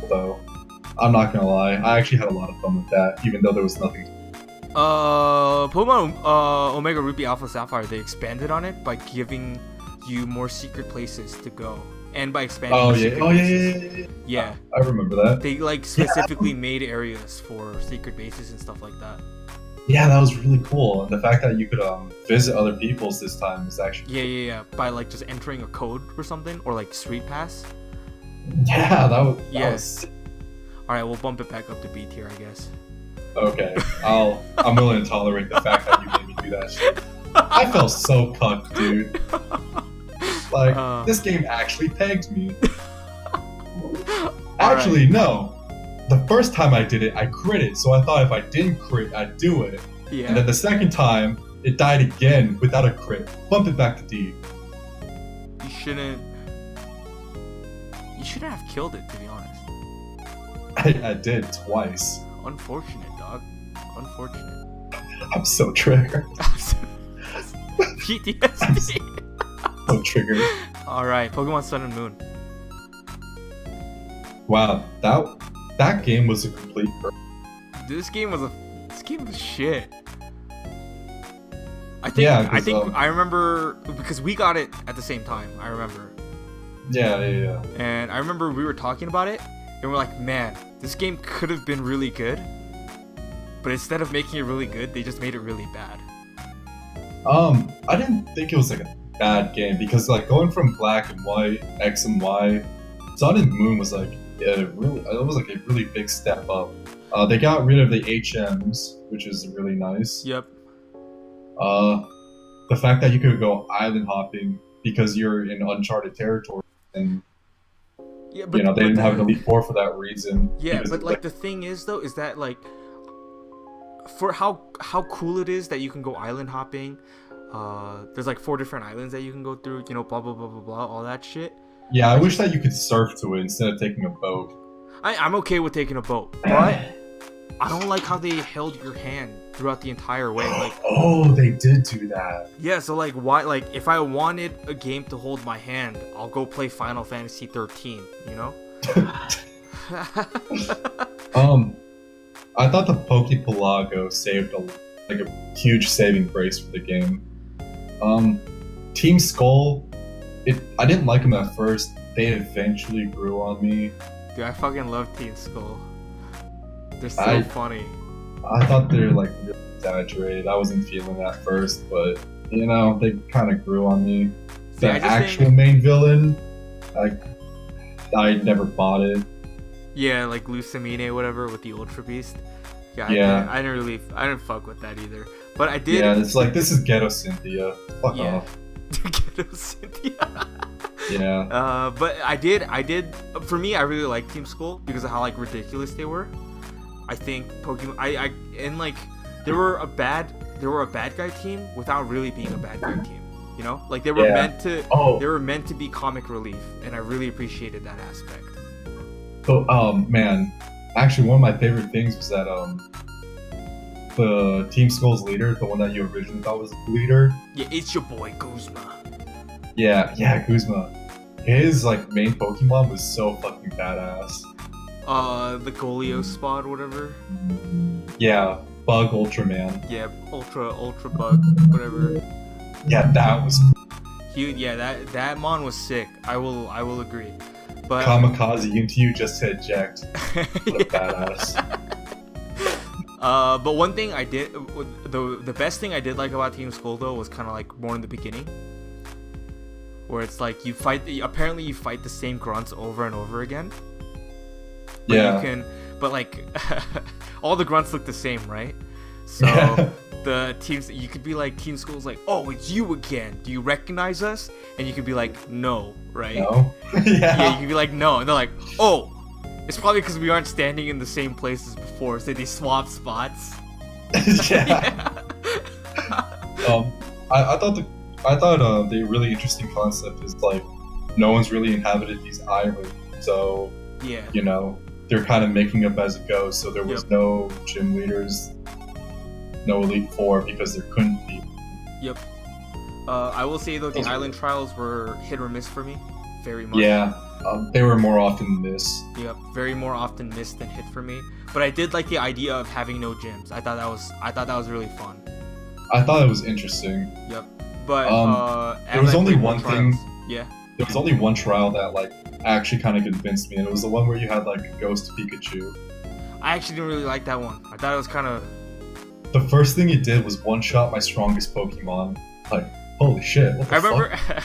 though. I'm not gonna lie, I actually had a lot of fun with that, even though there was nothing. Pokemon Omega Ruby Alpha Sapphire, they expanded on it by giving you more secret places to go, and by expanding. Oh yeah. Yeah. I remember that. They like specifically made areas for secret bases and stuff like that. Yeah, that was really cool, and the fact that you could visit other people's this time is actually. Yeah. By like just entering a code or something, or like Street Pass. Yeah, that was. All right, we'll bump it back up to B tier, I guess. Okay, I'm willing to tolerate the fact that you made me do that shit. I felt so cucked, dude. Like, this game actually pegged me. Actually, no. The first time I did it, I critted, so I thought if I didn't crit, I'd do it. Yeah. And then the second time, it died again without a crit. Bump it back to D. You shouldn't have killed it, to be honest. I did twice. Unfortunate, dog. Unfortunate. I'm so triggered. PTSD. So triggered. Alright, Pokemon Sun and Moon. Wow, that game was a complete This game was shit. I remember because we got it at the same time. I remember. Yeah. And I remember we were talking about it, and we're like, man, this game could have been really good, but instead of making it really good, they just made it really bad. I didn't think it was like a bad game because like going from Black and White, X and Y, Sun and Moon was like it was like a really big step up. They got rid of the HMs, which is really nice. Yep. The fact that you could go island hopping because you're in uncharted territory, and yeah, but, they didn't have an Elite Four for that reason. Yeah, but like the thing is though, is that like for how cool it is that you can go island hopping. There's like 4 different islands that you can go through. Blah blah blah blah blah, all that shit. Yeah, I wish that you could surf to it instead of taking a boat. I'm okay with taking a boat, but I don't like how they held your hand throughout the entire way. Like, oh, they did do that. Yeah, so like, why? Like, if I wanted a game to hold my hand, I'll go play Final Fantasy 13. You know? I thought the Poképelago saved a huge saving grace for the game. Team Skull, I didn't like them at first. They eventually grew on me. Dude, I fucking love Team Skull. They're so funny. I thought they were like really exaggerated. I wasn't feeling it at first, but they kind of grew on me. The actual main villain, I never bought it. Yeah, like Lucamine, whatever, with the Ultra Beast. Yeah. I didn't fuck with that either. But I did. Yeah, it's like this is Ghetto Cynthia. Fuck off. Ghetto Cynthia. Yeah. But I did. For me, I really liked Team Skull because of how like ridiculous they were. I think Pokemon. And like they were a bad guy team without really being a bad guy team. You know, like they were Yeah. meant to. Oh. They were meant to be comic relief, and I really appreciated that aspect. So, man, actually, one of my favorite things was that the Team Skull's leader, the one that you originally thought was the leader. Yeah, it's your boy Guzma. Yeah, Guzma. His like main Pokemon was so fucking badass. The Golio spot, whatever. Yeah, Bug Ultraman. Yeah, Ultra Bug, whatever. Yeah, that was That mon was sick. I will agree. But Kamikaze into you just to eject. What a badass. But one thing I did, the best thing I did like about Team Skull though was kind of like more in the beginning, where it's like apparently you fight the same grunts over and over again. But Yeah. You can, but like all the grunts look the same, right? So the teams, you could be like, Team Skull's like, oh, it's you again. Do you recognize us? And you could be like, no, right? No. Yeah, you could be like, no, and they're like, oh. It's probably because we aren't standing in the same place as before, so they swap spots. Yeah. I thought the really interesting concept is like no one's really inhabited these islands, so Yeah. you know they're kind of making up as it goes. So there was no gym leaders, no Elite Four because there couldn't be. Yep. I will say though, the island trials were hit or miss for me, very much. Yeah, they were more often missed. Yep, very more often missed than hit for me. But I did like the idea of having no gyms. I thought that was really fun. I thought it was interesting. Yep. But there was only one thing. Yeah. There was only one trial that like actually kind of convinced me, and it was the one where you had like a ghost Pikachu. I actually didn't really like that one. I thought it was kind of. The first thing it did was one shot my strongest Pokemon. Like, holy shit! What the I remember. fuck?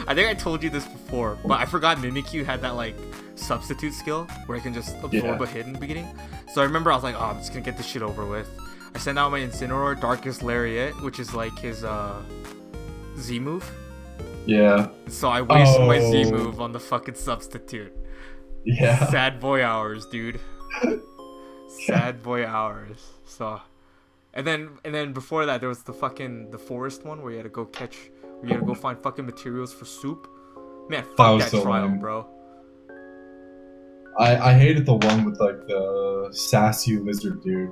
I think I told you this before, but I forgot Mimikyu had that like substitute skill where it can just absorb a hit in the beginning. So I remember I was like, oh, I'm just gonna get this shit over with. I sent out my Incineroar, Darkest Lariat, which is like his Z move. Yeah. So I wasted my Z move on the fucking substitute. Yeah. Sad boy hours, dude. Sad boy hours. So, and then before that there was the forest one where you had to go find fucking materials for soup. Man, fuck that so trial, lame. bro. I hated the one with like the sassy lizard dude.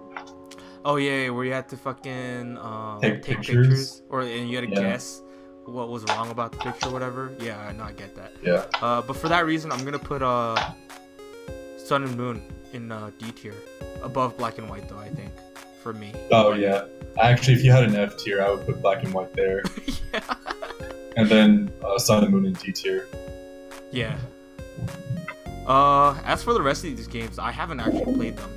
Oh yeah, where you had to fucking Take take pictures? and you had to guess what was wrong about the picture, or whatever. Yeah, I know, I get that. Yeah. But for that reason, I'm gonna put Sun and Moon in D tier, above Black and White though. I think for me. Oh yeah. Actually, if you had an F tier, I would put Black and White there, Yeah. and then Sun and Moon in D tier. Yeah. As for the rest of these games, I haven't actually played them.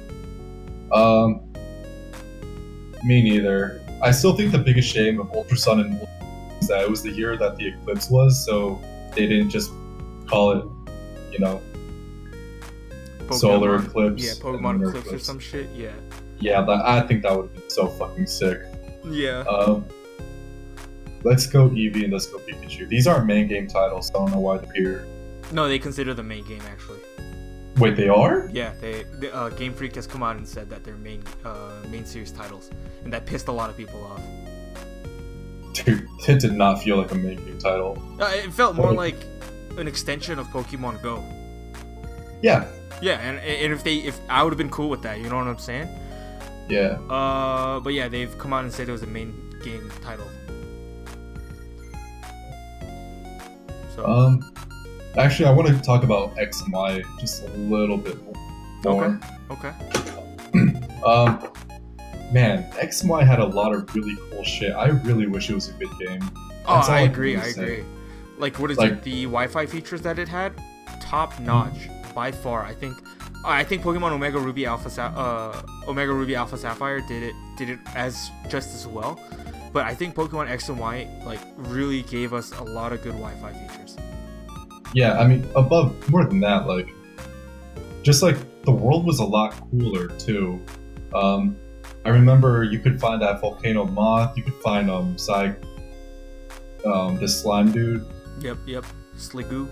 Me neither. I still think the biggest shame of Ultra Sun and Ultra Moon is that it was the year that the eclipse was, so they didn't just call it, you know, solar eclipse. Yeah, Pokemon eclipse or some shit. Yeah. Yeah, I think that would have been so fucking sick. Yeah. Let's go Eevee and let's go Pikachu. These aren't main game titles, so I don't know why they're here. No, they consider the main game actually. Wait, they are? Yeah, Game Freak has come out and said that they're main series titles, and that pissed a lot of people off. Dude, it did not feel like a main game title. It felt more like an extension of Pokemon Go. Yeah. Yeah, and if I would have been cool with that, you know what I'm saying? Yeah. But yeah, they've come out and said it was a main game title. So. Actually, I want to talk about X and Y just a little bit more. Okay. Man, X and Y had a lot of really cool shit. I really wish it was a good game. Oh, I can agree. really I say. agree. Like, what is Like- it? The Wi-Fi features that it had, top notch by far. I think Pokemon Omega Ruby Alpha Sapphire did it as just as well. But I think Pokemon X and Y like really gave us a lot of good Wi-Fi features. Yeah, I mean, more than that, like, just like the world was a lot cooler too. I remember you could find that volcano moth. You could find this slime dude. Yep. Sliggoo.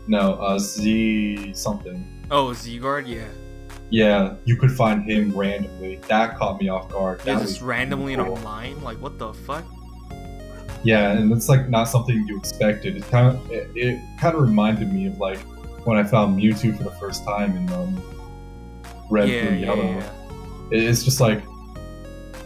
No, Z something. Oh, Z-Guard, yeah. Yeah, you could find him randomly. That caught me off guard. Yeah, That just was randomly cool. in a line. Like, what the fuck? Yeah, and it's like not something you expected. It kind of reminded me of like when I found Mewtwo for the first time in Red, Yeah, Blue, yeah, Yellow. yeah. It's just like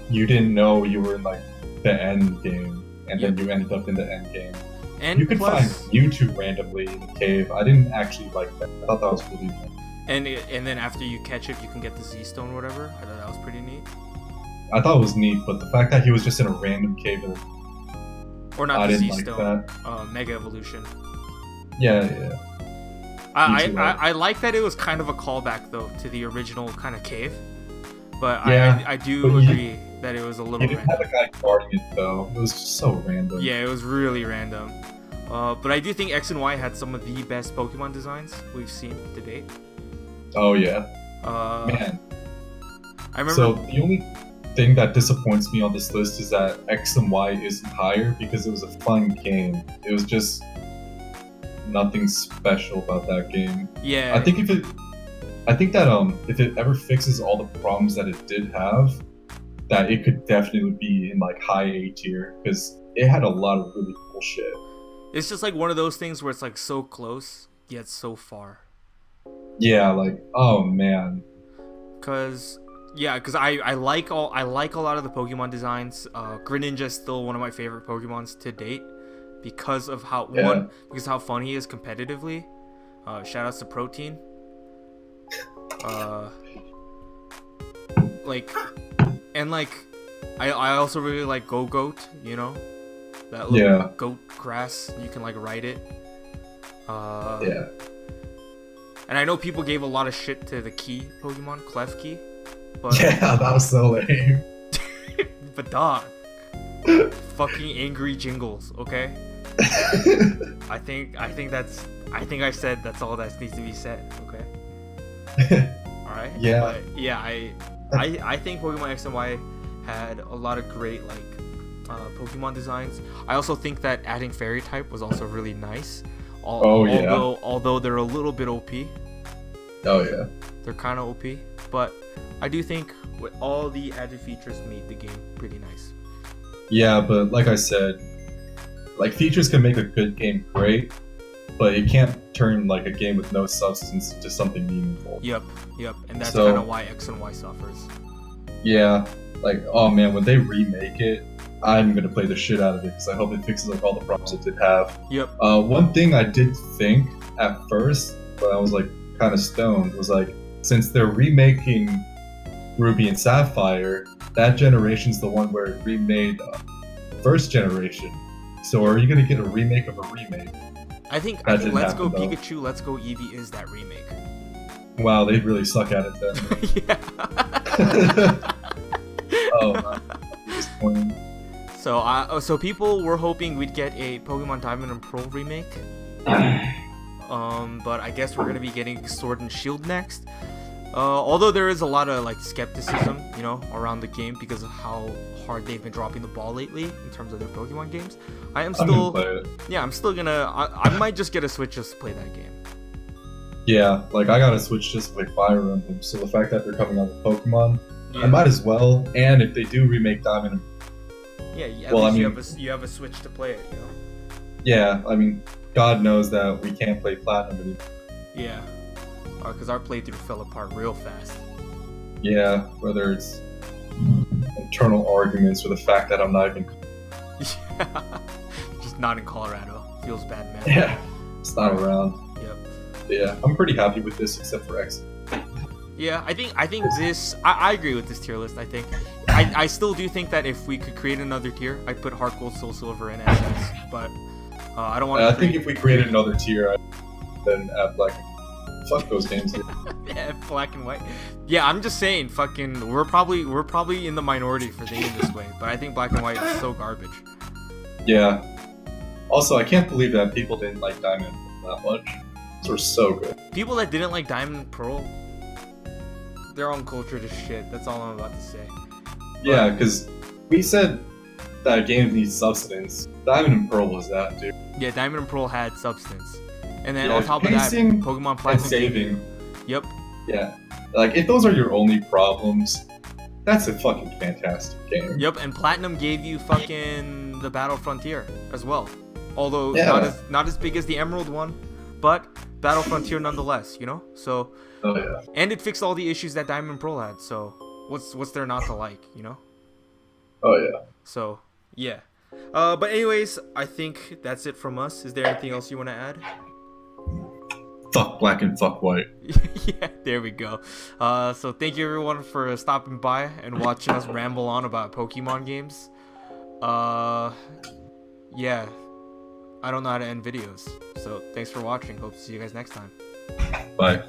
you didn't know you were in like the end game, and then Yep. you ended up in the end game. And You could plus, find Mewtwo randomly in the cave. I didn't actually like that. I thought that was really fun. and then after you catch it, you can get the Z Stone, or whatever. I thought that was pretty neat. I thought it was neat, but the fact that he was just in a random cave, Or not I the didn't Z like Stone. that. Mega Evolution. Yeah, yeah. I, Me too, I like that it was kind of a callback though to the original kind of cave, but Yeah, I do but agree that it was a little He didn't have random. a guy guarding it though. It was just so random. Yeah, it was really random. But I do think X and Y had some of the best Pokemon designs we've seen to date. Oh yeah, I man. remember. So the only thing that disappoints me on this list is that X and Y isn't higher because it was a fun game. It was just nothing special about that game. Yeah, I think that if it ever fixes all the problems that it did have, that it could definitely be in like high A tier because it had a lot of really cool shit. it's just like one of those things where it's like so close yet so far. Yeah, like oh man. Cause I like a lot of the Pokemon designs. Greninja is still one of my favorite Pokemons to date because of how Yeah. because how fun he is competitively. Shout outs to Protein. Like and like I also really like Goat, you know? That little Yeah. goat grass, you can like ride it. Yeah. And I know people gave a lot of shit to the key Pokemon, Klefki, but Yeah, that was so lame. but dog, fucking angry Jingles, okay? I think I said that's all that needs to be said, okay? All right. Yeah. But yeah, I think Pokemon X and Y had a lot of great like Pokemon designs. I also think that adding Fairy type was also really nice. Yeah. Although they're a little bit OP, Oh yeah. they're kind of OP, but I do think with all the added features made the game pretty nice. Yeah, but like I said, like features can make a good game great, but it can't turn like a game with no substance to something meaningful. Yep, and that's So- kind of why X and Y suffers. Yeah, like oh man, when they remake it, I'm gonna play the shit out of it because I hope it fixes like all the problems it did have. Yep. One thing I did think at first, when I was like kind of stoned, was like since they're remaking Ruby and Sapphire, that generation's the one where it remade first generation. So are you gonna get a remake of a remake? I think That didn't Let's Go happen, though. Pikachu, Let's Go Eevee is that remake. Wow, they really suck at it then. Yeah. Oh, man. Disappointing. So people were hoping we'd get a Pokemon Diamond and Pearl remake. But I guess we're gonna be getting Sword and Shield next. Although there is a lot of like skepticism, you know, around the game because of how hard they've been dropping the ball lately in terms of their Pokemon games. I'm gonna play it. Yeah, I'm still gonna. I might just get a Switch just to play that game. Yeah, like I got to Switch just to play Fire Emblem. So the fact that they're coming out with Pokemon, Yeah. I might as well. And if they do remake Diamond, and Yeah, at Well, I least mean- you have a Switch to play it, you know. yeah, I mean, God knows that we can't play Platinum anymore. Yeah, because our playthrough fell apart real fast. Yeah, whether it's internal arguments or the fact that I'm not even. Yeah, just not in Colorado. Feels bad, man. Yeah, it's not around. Yep. Yeah, I'm pretty happy with this except for X. Yeah, I think this. I agree with this tier list. I still do think that if we could create another tier, I'd put Heart Gold, Soul Silver, and SS. But I don't want to. I think if we created another tier, then add Black. Fuck those games. Dude. Yeah, Black and White. Yeah, I'm just saying, fucking, we're probably in the minority for thinking this way, but I think Black and White is so garbage. Yeah. Also, I can't believe that people didn't like Diamond that much. Those were so good. People that didn't like Diamond and Pearl, they're uncultured as shit. That's all I'm about to say. Yeah, because we said that game needs substance. Diamond and Pearl was that, dude. Yeah, Diamond and Pearl had substance, and then Yeah, on top of that, pacing Pokemon And Platinum. gave you- saving. Yep. Yeah. Like, if those are your only problems, that's a fucking fantastic game. Yep, and Platinum gave you fucking in the Battle Frontier as well. Although Yeah. not as big as the Emerald one, but Battle Frontier nonetheless, you know? So Oh yeah. and it fixed all the issues that Diamond Pearl had, so what's there not to like, you know? Oh yeah. So yeah. But anyways, I think that's it from us. Is there anything else you want to add? Fuck black and fuck white. Yeah, there we go. So thank you everyone for stopping by and watching us ramble on about Pokemon games. Yeah, I don't know how to end videos. So thanks for watching. Hope to see you guys next time. Bye.